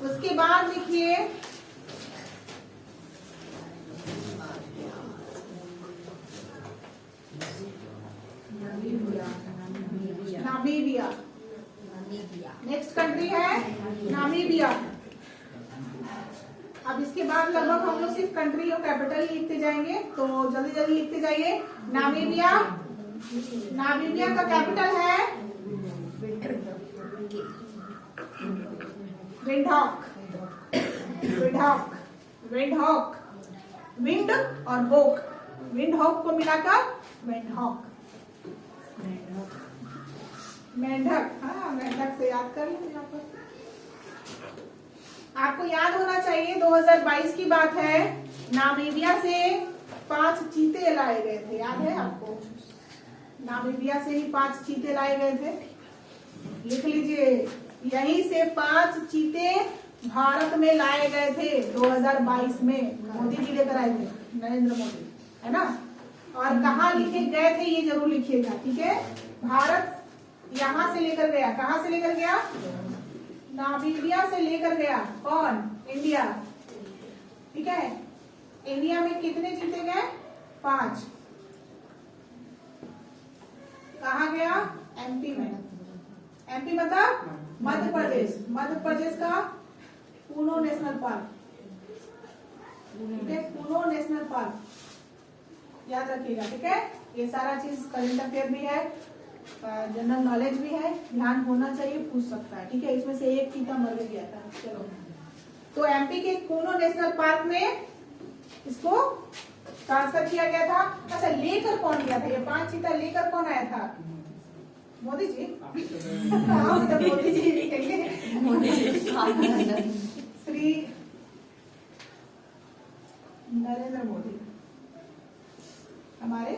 उसके बाद लिखिए नामीबिया। नेक्स्ट कंट्री है नामीबिया। अब इसके बाद लगभग हम लोग सिर्फ कंट्री और कैपिटल लिखते जाएंगे, तो जल्दी जल्दी लिखते जाइए। नामीबिया, नामीबिया का कैपिटल है विंडहॉक। विंडहॉक, विंडहॉक, विंड और हॉक, विंडहॉक को मिलाकर विंडहॉक। मेंढक, हाँ मेंढक से याद कर लीजिए। आपको याद होना चाहिए 2022 की बात है, नामीबिया से 5 चीते लाए गए थे, याद है आपको? नामीबिया से ही 5 चीते लाए गए थे, लिख लीजिए। यहीं से 5 चीते भारत में लाए गए थे 2022 में, मोदी जी लेकर आए थे, नरेंद्र मोदी, है ना। और कहाँ लिखे गए थे ये जरूर लिखिएगा, ठीक है। भारत यहाँ से लेकर गया, कहाँ से लेकर गया? नामीबिया से लेकर गया, कौन? इंडिया, ठीक है। इंडिया में कितने जीते गए? 5। कहाँ गया? एमपी में। एमपी मतलब मध्य प्रदेश। मध्य प्रदेश का पूनो नेशनल पार्क, ठीक है, पूनो नेशनल पार्क याद रखिएगा, ठीक है। ये सारा चीज करंट अफेयर भी है, जनरल नॉलेज भी है, ध्यान होना चाहिए, पूछ सकता है, ठीक है। इसमें से एक चीता मर गया था। चलो, तो एमपी के पूनो नेशनल पार्क में इसको ट्रांसफर किया गया था। अच्छा, लेकर कौन गया था? ये 5 चीता लेकर कौन आया था? मोदी जी। हाँ, मतलब मोदी जी लिखेंगे, मोदी जी, श्री नरेंद्र मोदी, हमारे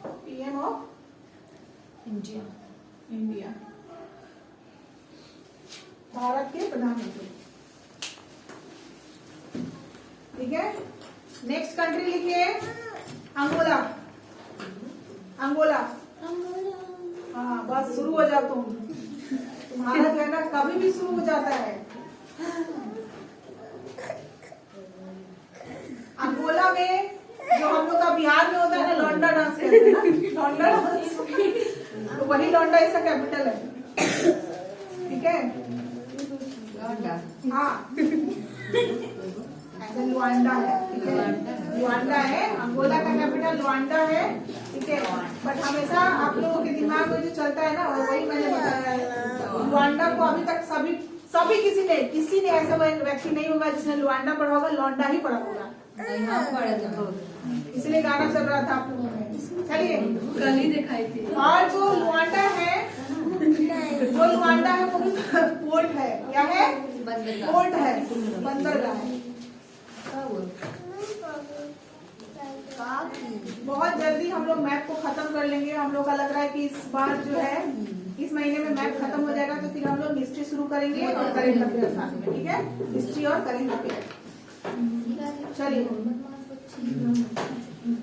पीएम ऑफ इंडिया, भारत के प्रधानमंत्री, ठीक है। नेक्स्ट कंट्री लिखिए, अंगोला। अंगोला, हाँ बस शुरू हो जाओ तुम, तुम्हारा जो है ना कभी भी शुरू हो जाता है। अंगोला में जो हम लोग का बिहार में होता है ना, लौंडा डांस करते हैं ना, लौंडा डांस, तो वही लौंडा इसका कैपिटल है, ठीक है। हाँ, ऐसे लुआंडा है, ठीक है। लुआंडा है। अंगोला का कैपिटल लुआंडा है, ठीक है। बट हमेशा आप लोगों के दिमाग में जो चलता है ना, वही मैंने बताया। लुआंडा को अभी तक सभी किसी ने ऐसा व्यक्ति नहीं होगा जिसने लुआंडा पढ़ा होगा, लौंडा ही पढ़ा होगा। नहीं, हम पढ़े थे। इसलिए गाना चल रहा था आप लोगों में। चलिए, कल ही दिखाई थी। और जो लुआंडा है वो भी पोर्ट है। क्या है? बंदरगाह। पोर्ट है, बंदरगाह है। बहुत जल्दी हम लोग मैप को खत्म कर लेंगे। हम लोग का लग रहा है कि इस बार जो है, इस महीने में मैप खत्म हो जाएगा, तो फिर हम लोग हिस्ट्री शुरू करेंगे और करेंट अफेयर साथ में, ठीक है। हिस्ट्री और करेंट अफेयर। चलिए,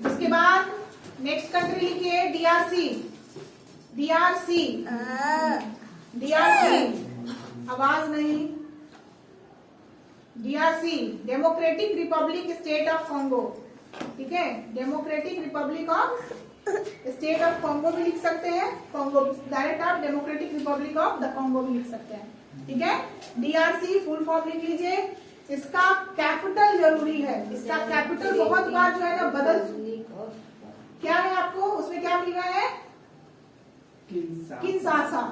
उसके बाद नेक्स्ट कंट्री लिखिए डीआरसी। डीआरसी, डीआरसी, आवाज नहीं। DRC, democratic Republic state of Congo, ठीक है। Democratic Republic of state of Congo भी लिख सकते हैं। कॉन्गो डायरेक्ट आप democratic Republic of the Congo भी लिख सकते हैं, ठीक है। डीआरसी फुल फॉर्म लिख लीजिए। इसका कैपिटल जरूरी है। इसका कैपिटल बहुत बार जो है ना बदल, क्या है आपको उसमें क्या मिल रहा है? किनशासा।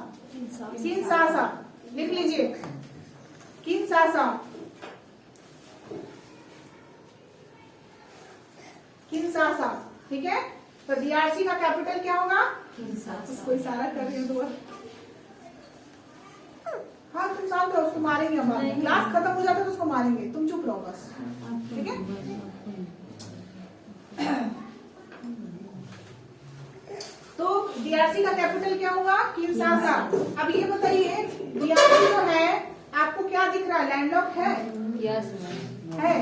किनशासा लिख लीजिए, किनशासा। किनशासा, ठीक है। तो डीआरसी का कैपिटल क्या होगा? उसको इशारा कर रही हूँ। हाँ, तुम शांत रहो, उसको मारेंगे हम बाद में। क्लास खत्म हो जाता है तो उसको मारेंगे, तुम चुप रहो बस, ठीक है। तो डीआरसी का कैपिटल क्या होगा? किनशासा। अब ये बताइए, डीआरसी जो है आपको क्या दिख रहा है? लैंडलॉक है? यस है?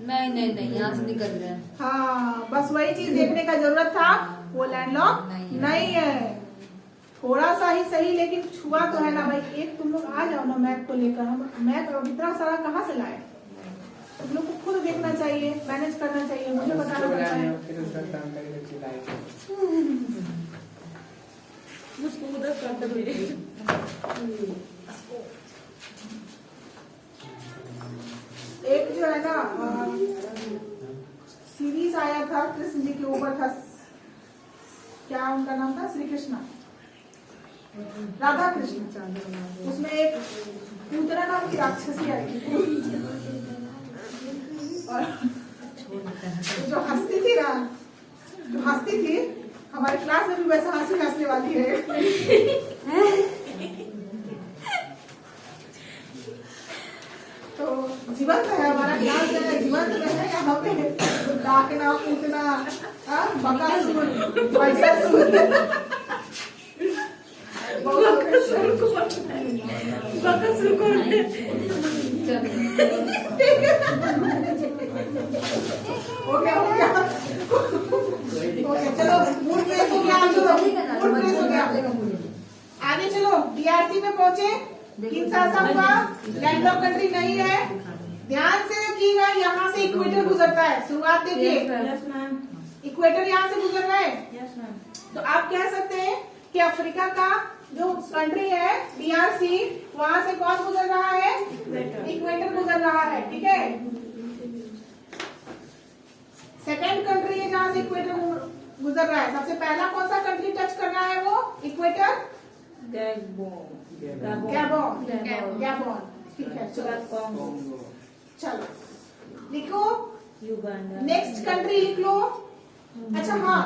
नहीं, यहाँ से निकल रहे हैं। हाँ, बस वही चीज देखने का जरूरत था। वो लैंडलॉक नहीं है। थोड़ा सा ही सही, लेकिन छुआ तो है ना भाई। एक तुम लोग आ जाओ ना मैप को लेकर। हम मैप इतना सारा कहाँ से लाए? तुम लोग को खुद देखना चाहिए, मैनेज करना चाहिए, मुझे बताना पड़ता है। उसको उधर कर दे। एक जो है ना सीरीज आया था कृष्ण जी के ऊपर था, क्या उनका नाम था? श्री कृष्ण, राधा कृष्ण। उसमें एक पूतना नाम की राक्षसी आई थी, और जो हंसती थी ना, जो हंसती थी, हमारे क्लास में भी वैसा हंसी हंसने वाली है। तो जीवंत है हमारा क्लास, जो है जीवंत में है। यहाँ पे डाकना, पूतना, बकासुर, महिषासुर, बकासुर को हो गया। चलो, मूड फ्रेश हो गया। मूड फ्रेश हो गया। आगे चलो, डीआरसी में पहुंचे। किनशासा का लैंडलॉक कंट्री नहीं है। ध्यान से देखिएगा, यहाँ से इक्वेटर गुजरता है। शुरुआत देखिए, इक्वेटर यहाँ से गुजर रहा है। तो आप कह सकते हैं कि अफ्रीका का जो कंट्री है डीआरसी, वहां से कौन गुजर रहा है? इक्वेटर गुजर रहा है, ठीक है। सेकेंड कंट्री है जहां से इक्वेटर गुजर रहा है। सबसे पहला कौन सा कंट्री टच कर रहा है? वो इक्वेटर, गैबोन। गैबोन, ठीक है। चलो लिखो, नेक्स्ट कंट्री लिख लो। अच्छा हाँ,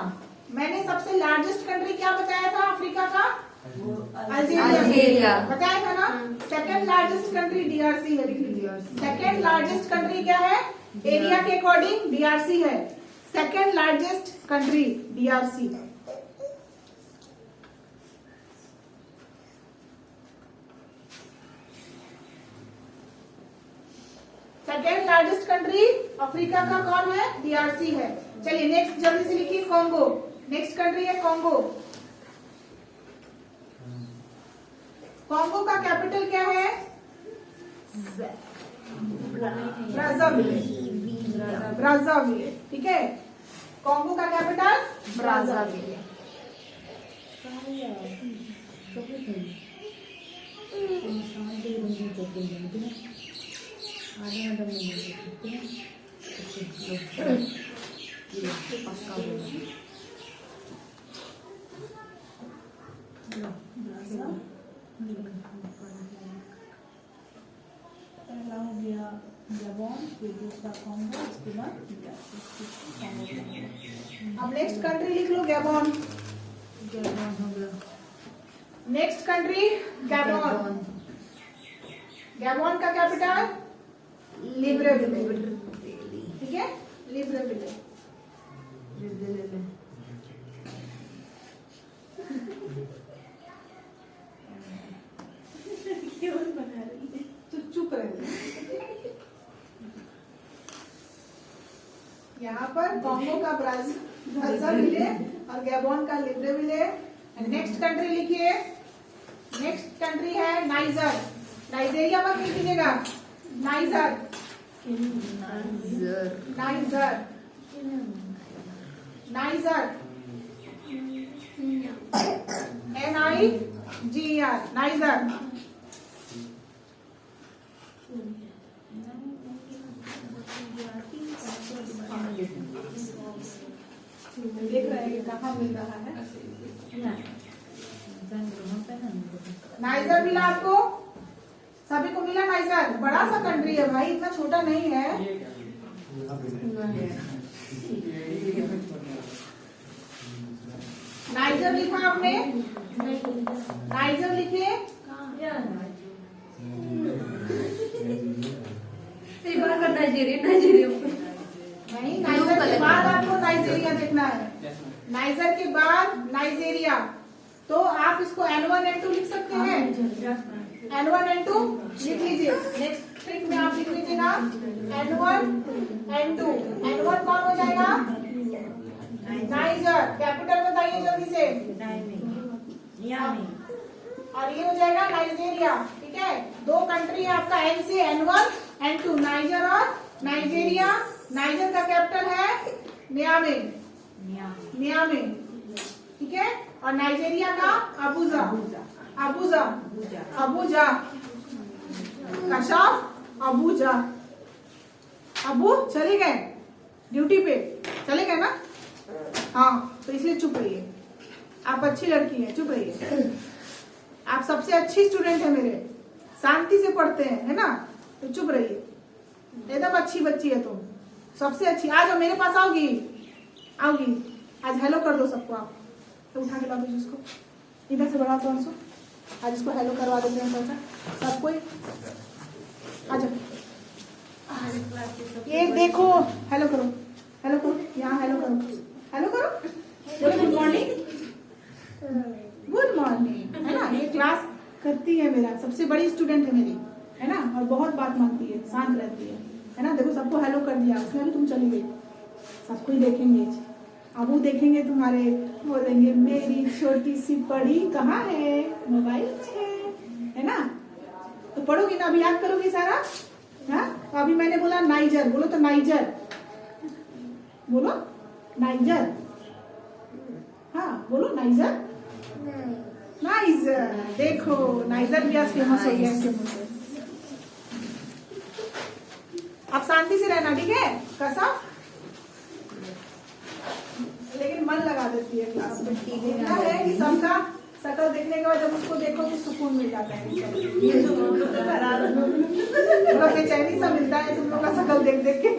मैंने सबसे लार्जेस्ट कंट्री क्या बताया था अफ्रीका का? अल्जीरिया बताया था ना। सेकेंड लार्जेस्ट कंट्री डीआरसी है, लिख लीजिए। सेकेंड लार्जेस्ट कंट्री क्या है? एरिया के अकॉर्डिंग डीआरसी है। सेकेंड लार्जेस्ट कंट्री डीआरसी है। सेकेंड लार्जेस्ट कंट्री अफ्रीका का कौन है? डीआरसी है। चलिए नेक्स्ट जल्दी से लिखिए, कॉन्गो। नेक्स्ट कंट्री है कॉन्गो। कॉन्गो का कैपिटल क्या है? ब्राज़ाविले। ब्राज़ाविले, ठीक है। कॉन्गो का कैपिटल ब्राज़ाविले। पहला हो गया गैबोन, फिर दूसरा कॉन्गो, उसके बाद अब नेक्स्ट कंट्री लिख लो गैबोन। गैबोन हो गया। Next country Gabon. गैबोन का कैपिटल लिब्रेविले, ठीक है, लिब्रेविले। चुप रहे। यहाँ पर कॉन्गो का ब्राज़ाविले और गैबोन का लिब्रेविले। नेक्स्ट कंट्री लिखिए। नेक्स्ट कंट्री है नाइजर। नाइजेरिया मत लिख दीजिएगा, niger. Niger, niger, NIGER, niger. देख रहे हैं कहाँ मिल रहा है। नाइजर मिला आपको? सभी को मिला नाइजर? बड़ा सा कंट्री है भाई, इतना छोटा नहीं है। नाइजर लिखा आपने? नाइजर लिखे? नाइजीरिया, नाइजीरिया नहीं, नाइजर के बाद आपको नाइजीरिया देखना है। नाइजर के बाद नाइजीरिया, तो आप इसको N1 N2 लिख सकते हैं। N1 N2 लिख लीजिए। नेक्स्ट ट्रिक में आप लिख लीजिएगा N1 N2। N1 कौन हो जाएगा? नाइजर। कैपिटल बताइए जल्दी से। और ये हो जाएगा नाइजीरिया, ठीक है। दो कंट्री है आपका N से N1 N2, नाइजर और नाइजीरिया। नाइजर का कैपिटल है नियामे, नियामे, ठीक है। और नाइजीरिया का Abuja, Abuja, Abuja, Kashaf, Abuja. Abu चले गए ड्यूटी पे, चले गए ना? हाँ, तो इसलिए चुप रहिए। आप अच्छी लड़की हैं, चुप रहिए। आप सबसे अच्छी स्टूडेंट है मेरे, शांति से पढ़ते हैं, है ना? तो चुप रहिए, एकदम अच्छी बच्ची है तुम, सबसे अच्छी। आज मेरे पास आओगी, आओगी आज हेलो कर दो सबको। आप तो उठा के ला दो जिसको, इधर से बढ़ा दो हमको। आज इसको हेलो करवा देते हैं सबको। आ जाओ, ये देखो, हेलो करो, हेलो करो, यहाँ हेलो करो, हेलो करो, गुड मॉर्निंग, गुड मॉर्निंग, है ना? ये क्लास करती है, मेरा सबसे बड़ी स्टूडेंट है मेरी, है ना? और बहुत बात मानती है, शांत रहती है ना? देखो सबको हेलो कर दिया, उसमें भी तुम चली गई। सबको ही देखेंगे, अबू देखेंगे तुम्हारे, बोलेंगे मेरी छोटी सी पड़ी कहाँ है? मोबाइल में है ना? तो पढ़ोगी ना, अभी याद करोगी सारा। हाँ, तो अभी मैंने बोला नाइजर, बोलो तो नाइजर, बोलो नाइजर। हाँ बोलो नाइजर, नाइजर। देखो नाइजर भी आज फेमस हो गया इसके मुंह से। आप शांति से रहना, ठीक है? कसम, लेकिन मन लगा देती है क्लास में। क्या है कि सबका शकल देखने के बाद जब उसको देखो तो सुकून मिल जाता है। बेचैनी सा मिलता है तुम लोग का शकल देख देख के।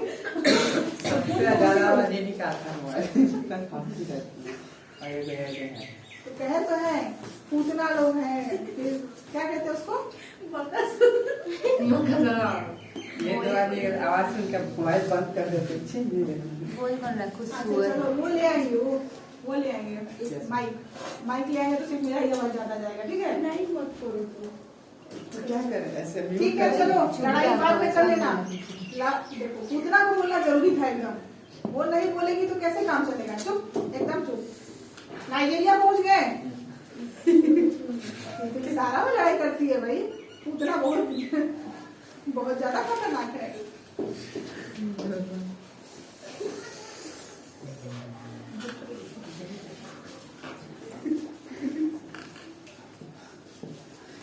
तो कहे तो है, पूतना लोग हैं, फिर क्या कहते हैं उसको? ये तो आवाज सुनकर मोबाइल बंद कर देते। वही बन रहा है कुछ अच्छा चलो, वो ले आएंगे, वो ले आएंगे। माइक ले आएंगे तो सिर्फ मेरा ही आवाज ज्यादा जाएगा, ठीक है? नहीं मत करो तो क्या करें ऐसे? ठीक है चलो, लड़ाई बाद में कर लेना। देखो पूतना को बोलना जरूरी था एकदम, वो नहीं बोलेगी तो कैसे काम चलेगा? चुप, एकदम चुप। नाइजीरिया पहुंच गए। सारा में लड़ाई करती है भाई, पूतना बहुत ज्यादा खतरनाक है।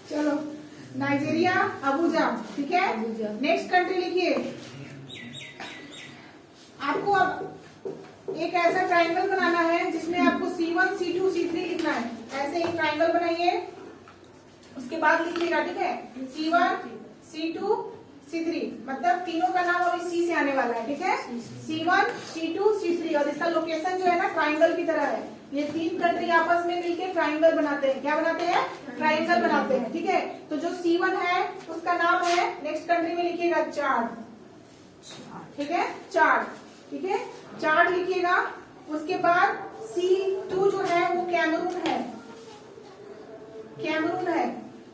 चलो नाइजीरिया, अबूजा, ठीक है? नेक्स्ट कंट्री लिखिए। आपको अब एक ऐसा ट्राइंगल बनाना है जिसमें आपको C1, C2, C3 लिखना है। ऐसे एक ट्राइंगल बनाइए, उसके बाद लिखिएगा, ठीक है, C1, C2, C3, मतलब तीनों का नाम अभी C से आने वाला है, ठीक है, C1, C2, C3, और इसका लोकेशन जो है ना ट्राइंगल की तरह है। ये तीन कंट्री आपस में मिलकर ट्राइंगल बनाते हैं। क्या बनाते हैं? ट्राइंगल बनाते हैं, ठीक है। तो जो C1 है उसका नाम है, नेक्स्ट कंट्री में लिखिएगा चाड, ठीक है, चाड, ठीक है, चाड लिखिएगा। उसके बाद C2 जो है वो कैमरून है, कैमरून है,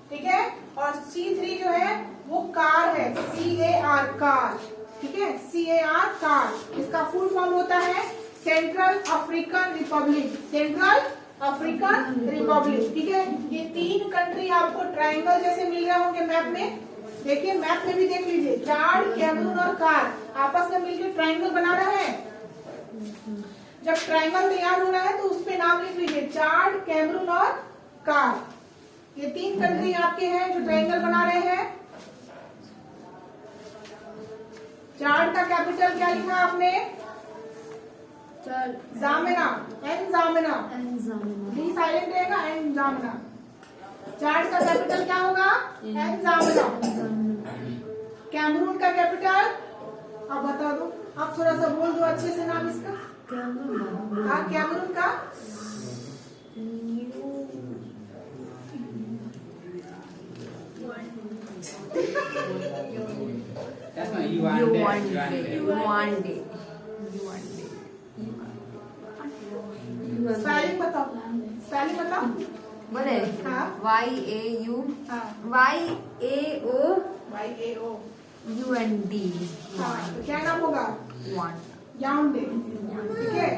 ठीक है, और C3 जो है वो कार है, CAR, कार, ठीक है, CAR, कार। इसका फुल फॉर्म होता है central African Republic, central African Republic, ठीक है। ये तीन कंट्री आपको ट्राइंगल जैसे मिल रहे होंगे मैप में। देखिए मैप में भी देख लीजिए, चाड, कैमरून और कार आपस में मिलकर ट्राइंगल बना रहे हैं। जब ट्राइंगल तैयार हो रहा है तो उस पे नाम लिख लीजिए, चाड, कैमरून और कार। ये तीन कंट्री आपके हैं जो ट्राइंगल बना रहे हैं। चाड का कैपिटल क्या लिखा आपने? जामिना, एन जामिना, डी साइलेंट रहेगा, एन जामिना। चाड का कैपिटल क्या होगा? एन जामिना। कैमरून का कैपिटल आप बता दो, आप थोड़ा सा बोल दो अच्छे से नाम इसका। हाँ, कैमरून का That's not Yuande. स्पेलिंग बताओ, स्पेलिंग बताओ। बोले हाँ। YAU हाँ, YAO YAO। UND हाँ, तो क्या नाम होगा? याउंडे, ठीक है,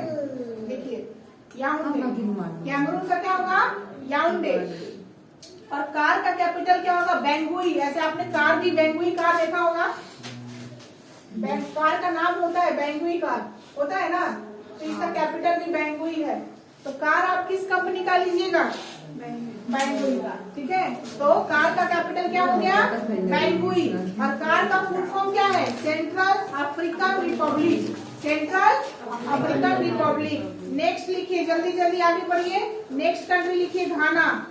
देखिए याउंडे। कैमरून का क्या होगा? याउंडे। और कार का कैपिटल क्या होगा? बेंगुई। ऐसे आपने कार भी, बेंगुई कार देखा होगा। कार का नाम होता है बेंगुई कार, होता है ना, तो इसका कैपिटल भी बेंगुई है। तो कार आप किस कंपनी का लीजिएगा? बेंगुई का, ठीक है। तो कार का कैपिटल क्या हो गया? बेंगुई। और कार का फुल फॉर्म क्या है? Central African Republic, central African Republic. Next लिखिए, जल्दी जल्दी आगे बढ़िए। नेक्स्ट कंट्री लिखिए घाना।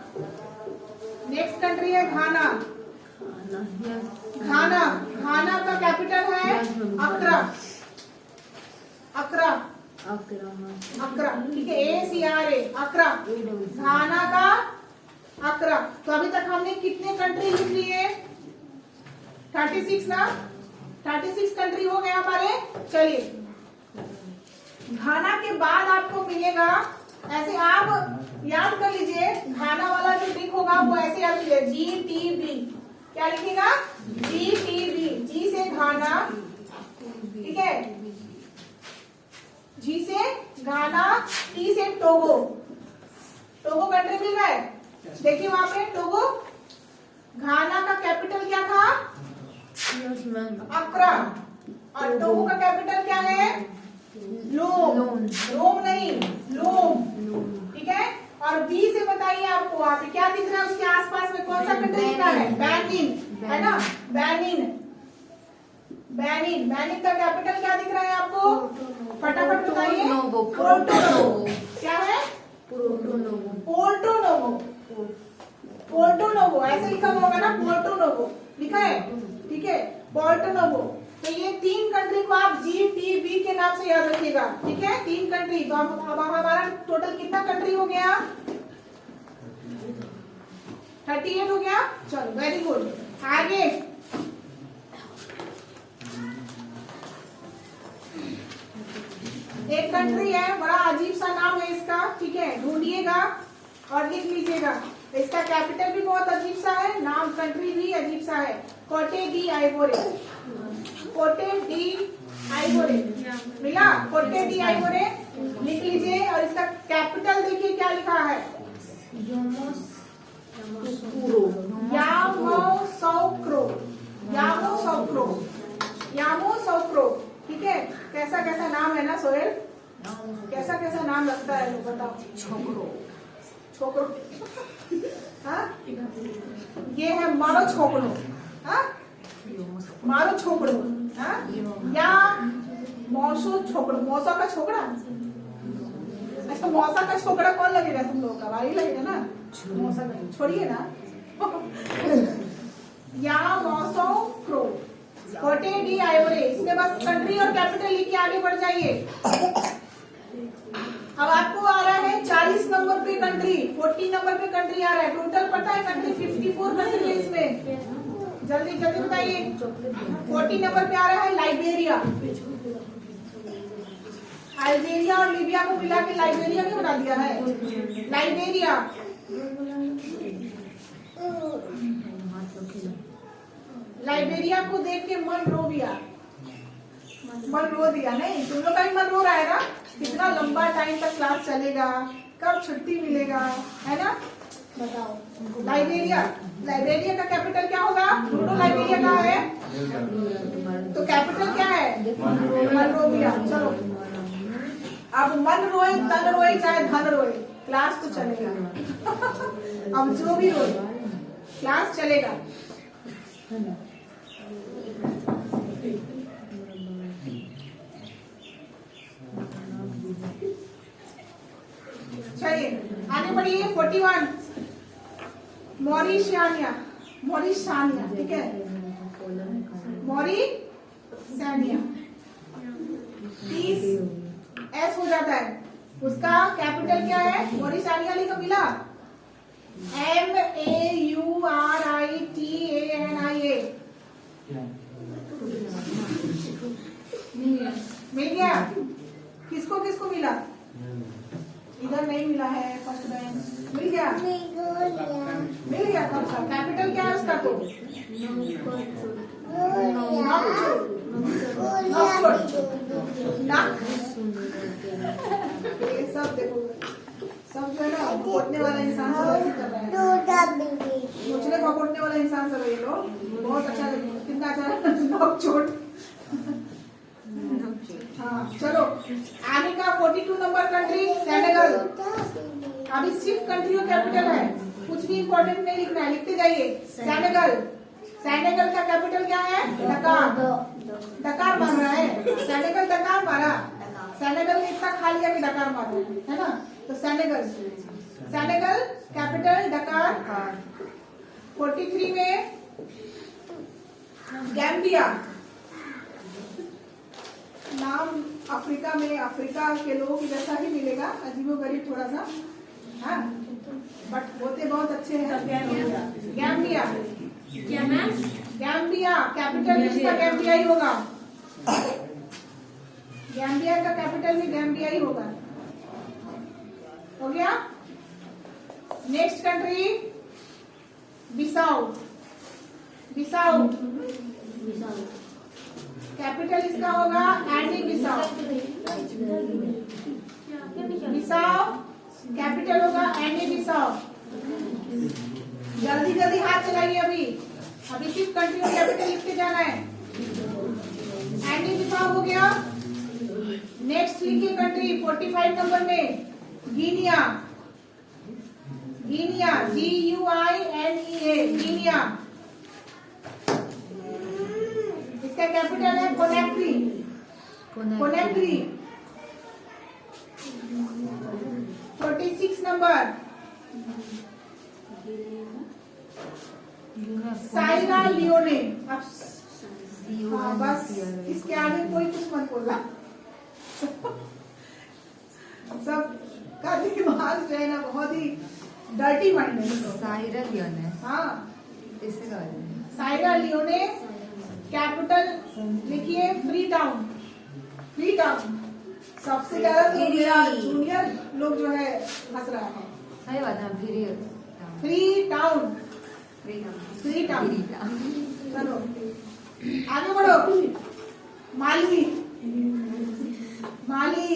नेक्स्ट कंट्री है घाना। घाना, घाना का कैपिटल है अक्रा, अक्रा, अक्रा, ठीक है, ACRA, अक्रा। घाना का अक्रा। तो अभी तक हमने कितने कंट्री लिख लिए? 36 ना, 36 कंट्री हो गए हमारे। चलिए, घाना के बाद आपको मिलेगा, ऐसे आप याद कर लीजिए, घाना वाला जो ट्रिक होगा वो ऐसे याद कीजिए, GTB। क्या लिखेगा? GTB, जी से घाना, ठीक है, जी से घाना, टी से टोगो। टोगो कंट्री मिल रहा है, देखिए वहां पे टोगो। घाना का कैपिटल क्या था? अक्रा। और टोगो का कैपिटल क्या है? लोम, लोम नहीं, लोम, ठीक है। और बी से बताइए आपको वहां पे क्या दिख रहा है, उसके आसपास में कौन सा कंट्री दिख रहा है? बेनिन, है ना, बेनिन। बेनिन, बेनिन का कैपिटल क्या दिख रहा है आपको? फटाफट बताइए। Porto Novo. क्या है? पोर्टो नोवो, पोर्टो नोवो, ऐसे लिखा होगा ना, पोर्टो नोवो लिखा है, ठीक है, पोर्टो नोवो। तो ये तीन कंट्री को आप GTB के नाम से याद रखिएगा, ठीक है, तीन कंट्री। तो अब हमारा टोटल कितना कंट्री हो गया? 38 हो गया। चलो, वेरी गुड। आगे एक कंट्री है, बड़ा अजीब सा नाम है इसका, ठीक है, ढूंढिएगा और लिख लीजिएगा। इसका कैपिटल भी बहुत अजीब सा है, नाम कंट्री भी अजीब सा है। कोटे डी आइवोरे, कोटे डी आइवोरे मिला, कोटे डी आइवोरे लिख लीजिए। और इसका कैपिटल देखिए क्या लिखा है? यामोसोक्रो, यामोसोक्रो, यामोसोक्रो, ठीक है। कैसा कैसा नाम है ना सोहेल, कैसा कैसा नाम लगता है, तो बताओ। छोकरो, छोकरो, हाँ, ये है मारो छोकरो, हाँ, मारो छोकरो, हाँ, या मौसो छोकरो, मौसा का छोकरा, अच्छा मौसा का छोकरा कौन लगेगा तुम लोगों का? भाई लगेगा ना, मौसा का छोड़िए ना। यहाँ मौसो क्रो कोटे डी आयोरे, इसमें बस कंट्री और कैपिटल लिख के आगे बढ़ जाइए। अब आपको आ रहा है 40 नंबर पे कंट्री, 40 नंबर पे कंट्री आ रहा है। टोटल पता है कंट्री 54 कंट्री है इसमें। जल्दी जल्दी बताइए। 40 नंबर पे आ रहा है लाइबेरिया। अल्जीरिया और लीबिया को मिला के लाइबेरिया क्यों बना दिया है? लाइबेरिया। लाइबेरिया को देख के मन रो दिया, मन रो दिया। नहीं तुम लोग का भी मन रो रहा है ना? कितना लंबा टाइम तक क्लास चलेगा, कब छुट्टी मिलेगा, है ना? बताओ। लाइबेरिया, लाइबेरिया का कैपिटल क्या होगा? लाइबेरिया कहाँ है? तो कैपिटल क्या है? मनरोविया। चलो अब मन रोए, तन रोए, चाहे धन रोए, क्लास तो चलेगा। अब जो भी रोए क्लास चलेगा। चलिए आगे बढ़िए। 41 मॉरिशानिया, मॉरिशानिया, ठीक है, मॉरिशानिया। 30 एस हो जाता है, उसका कैपिटल क्या है? मॉरिशानिया लिखा मिला, MAURITANIA। मिल गया? किसको किसको मिला? इधर नहीं मिला है, फर्स्ट बेंच मिल गया, मिल गया। कब सा कैपिटल क्या है उसका? तो ये सब देखो, सब जो है ना पकड़ने वाला इंसान सब ऐसे कर रहा है। मुझे पकड़ने वाला इंसान सब ये लोग बहुत अच्छा लगे, कितना अच्छा चोट। हाँ चलो आगे का 42 नंबर कंट्री सेनेगल। अभी सिर्फ कंट्री और कैपिटल है, कुछ भी इंपॉर्टेंट नहीं लिखना है, लिखते जाइए। सेनेगल, सेनेगल का कैपिटल क्या है? डकार। डकार मार रहा है, सेनेगल डकार मारा। सेनेगल ने इतना खा लिया कि डकार मारा, है ना? तो सेनेगल, सेनेगल कैपिटल डकार। 43 में गैम्बिया। नाम अफ्रीका में, अफ्रीका के लोगों की जैसा ही मिलेगा, अजीबोगरीब थोड़ा सा, हाँ बट होते बहुत अच्छे हैं। गैम्बिया, गैम्बिया कैपिटल इसका गैम्बिया ही होगा। गैम्बिया का कैपिटल भी गैम्बिया ही होगा। हो गया? Next country Bissau. Bissau capital इसका होगा एंडी बिसाऊ। बिसाऊ कैपिटल होगा एंडी बिसाऊ। जल्दी जल्दी हाथ चलाइए। अभी सिर्फ कंट्री और कैपिटल लिखते जाना है। एंडी बिसाऊ हो गया। नेक्स्ट लिखिए कंट्री 45 नंबर में गिनिया। Guinea GUINEA, Guinea. इसका कैपिटल है कोनेक्री। कोनेक्री। 46 नंबर साइरा लियोने। अब हाँ, बस इसके आगे कोई कुछ मत बोला। सब का दिमाग जो है ना बहुत ही डर्टी माइंड है। साइरा लियोने। हाँ इससे क्या है? साइरा लियोने कैपिटल लिखिए फ्री टाउन। फ्री टाउन सबसे ज्यादा जूनियर लोग जो है हंस रहा है। सही बात है। Free town, free town. चलो आगे बढ़ो। माली, माली,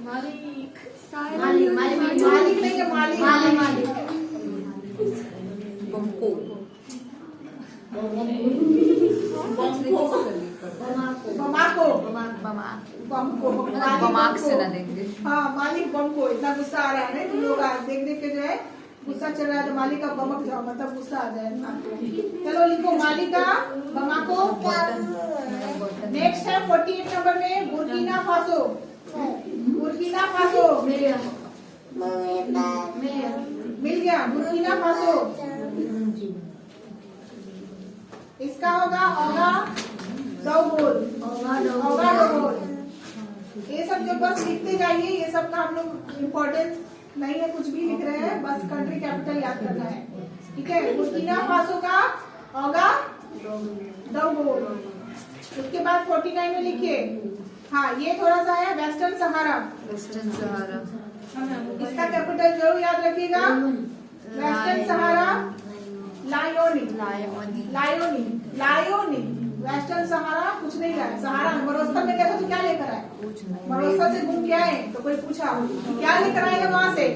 मालिक नहीं है, मालिक। बमको। बमाको, बमको। मालिक बमाक से बमको। ना देंगे। हाँ मालिक बमको। इतना गुस्सा आ रहा है ना तुम लोग आज देख देख के जो है गुस्सा चल रहा है, तो मालिक का बमक जाओ, मतलब गुस्सा आ जाए। चलो लिखो मालिक का बमाको। नेक्स्ट है 48 नंबर में बुर्किना फासो। बुर्किना फासो मिल गया मिल गया, बुर्किना फासो। इसका होगा ओगा डोगोल, ओगा डोगोल। ये सब जो बस लिखते जाइए, ये सब का हम लोग इम्पोर्टेंस नहीं है, कुछ भी लिख रहे हैं, बस कंट्री कैपिटल याद करना है, ठीक है। बुर्किना फासो का ओगा डोगोल। उसके बाद 49 में लिखिए, हाँ ये थोड़ा सा है, वेस्टर्न सहारा। वेस्टर्न सहारा, इसका कैपिटल जरूर याद रखिएगा, वेस्टर्न सहारा लायोनी, लायोनी, लायोनी, लायोनी। वेस्टर्न सहारा कुछ नहीं रहा है, सहारा मरुस्थल में गए तो क्या लेकर आए, कुछ नहीं, मरुस्थल से घूम के आए तो कोई पूछा क्या लेकर आएगा वहां से,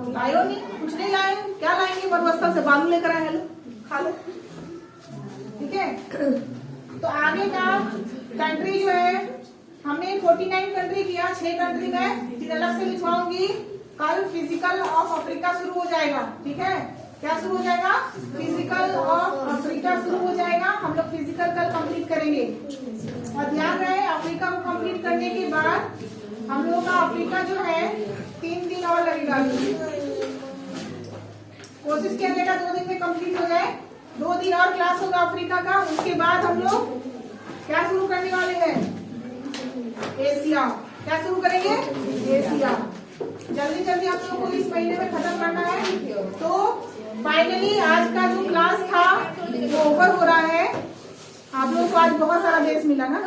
लायोनी, कुछ नहीं लाए, क्या लाएंगे मरुस्थल से, बालू लेकर आए, हेलो खा लो, ठीक है। तो आगे का कंट्री जो है, हमने 49 कंट्री किया, 6 कंट्री में फिर अलग से लिखवाऊंगी। कल फिजिकल ऑफ अफ्रीका शुरू हो जाएगा, ठीक है। क्या शुरू हो जाएगा, फिजिकल ऑफ अफ्रीका शुरू हो जाएगा। हम लोग फिजिकल कल कंप्लीट करेंगे, और ध्यान रहे अफ्रीका को कंप्लीट करने के बाद हम लोगों का अफ्रीका जो है 3 दिन और लगेगा। कोशिश किया जाएगा 2 दिन में कंप्लीट हो जाए, 2 दिन और क्लास होगा अफ्रीका का। उसके बाद हम लोग क्या शुरू करने वाले हैं, एशिया। क्या शुरू करेंगे, एशिया। जल्दी जल्दी हम लोगों को इस महीने में खत्म करना है। तो फाइनली आज का जो क्लास था वो ओवर हो रहा है। आप लोगों को आज बहुत सारा देश मिला ना।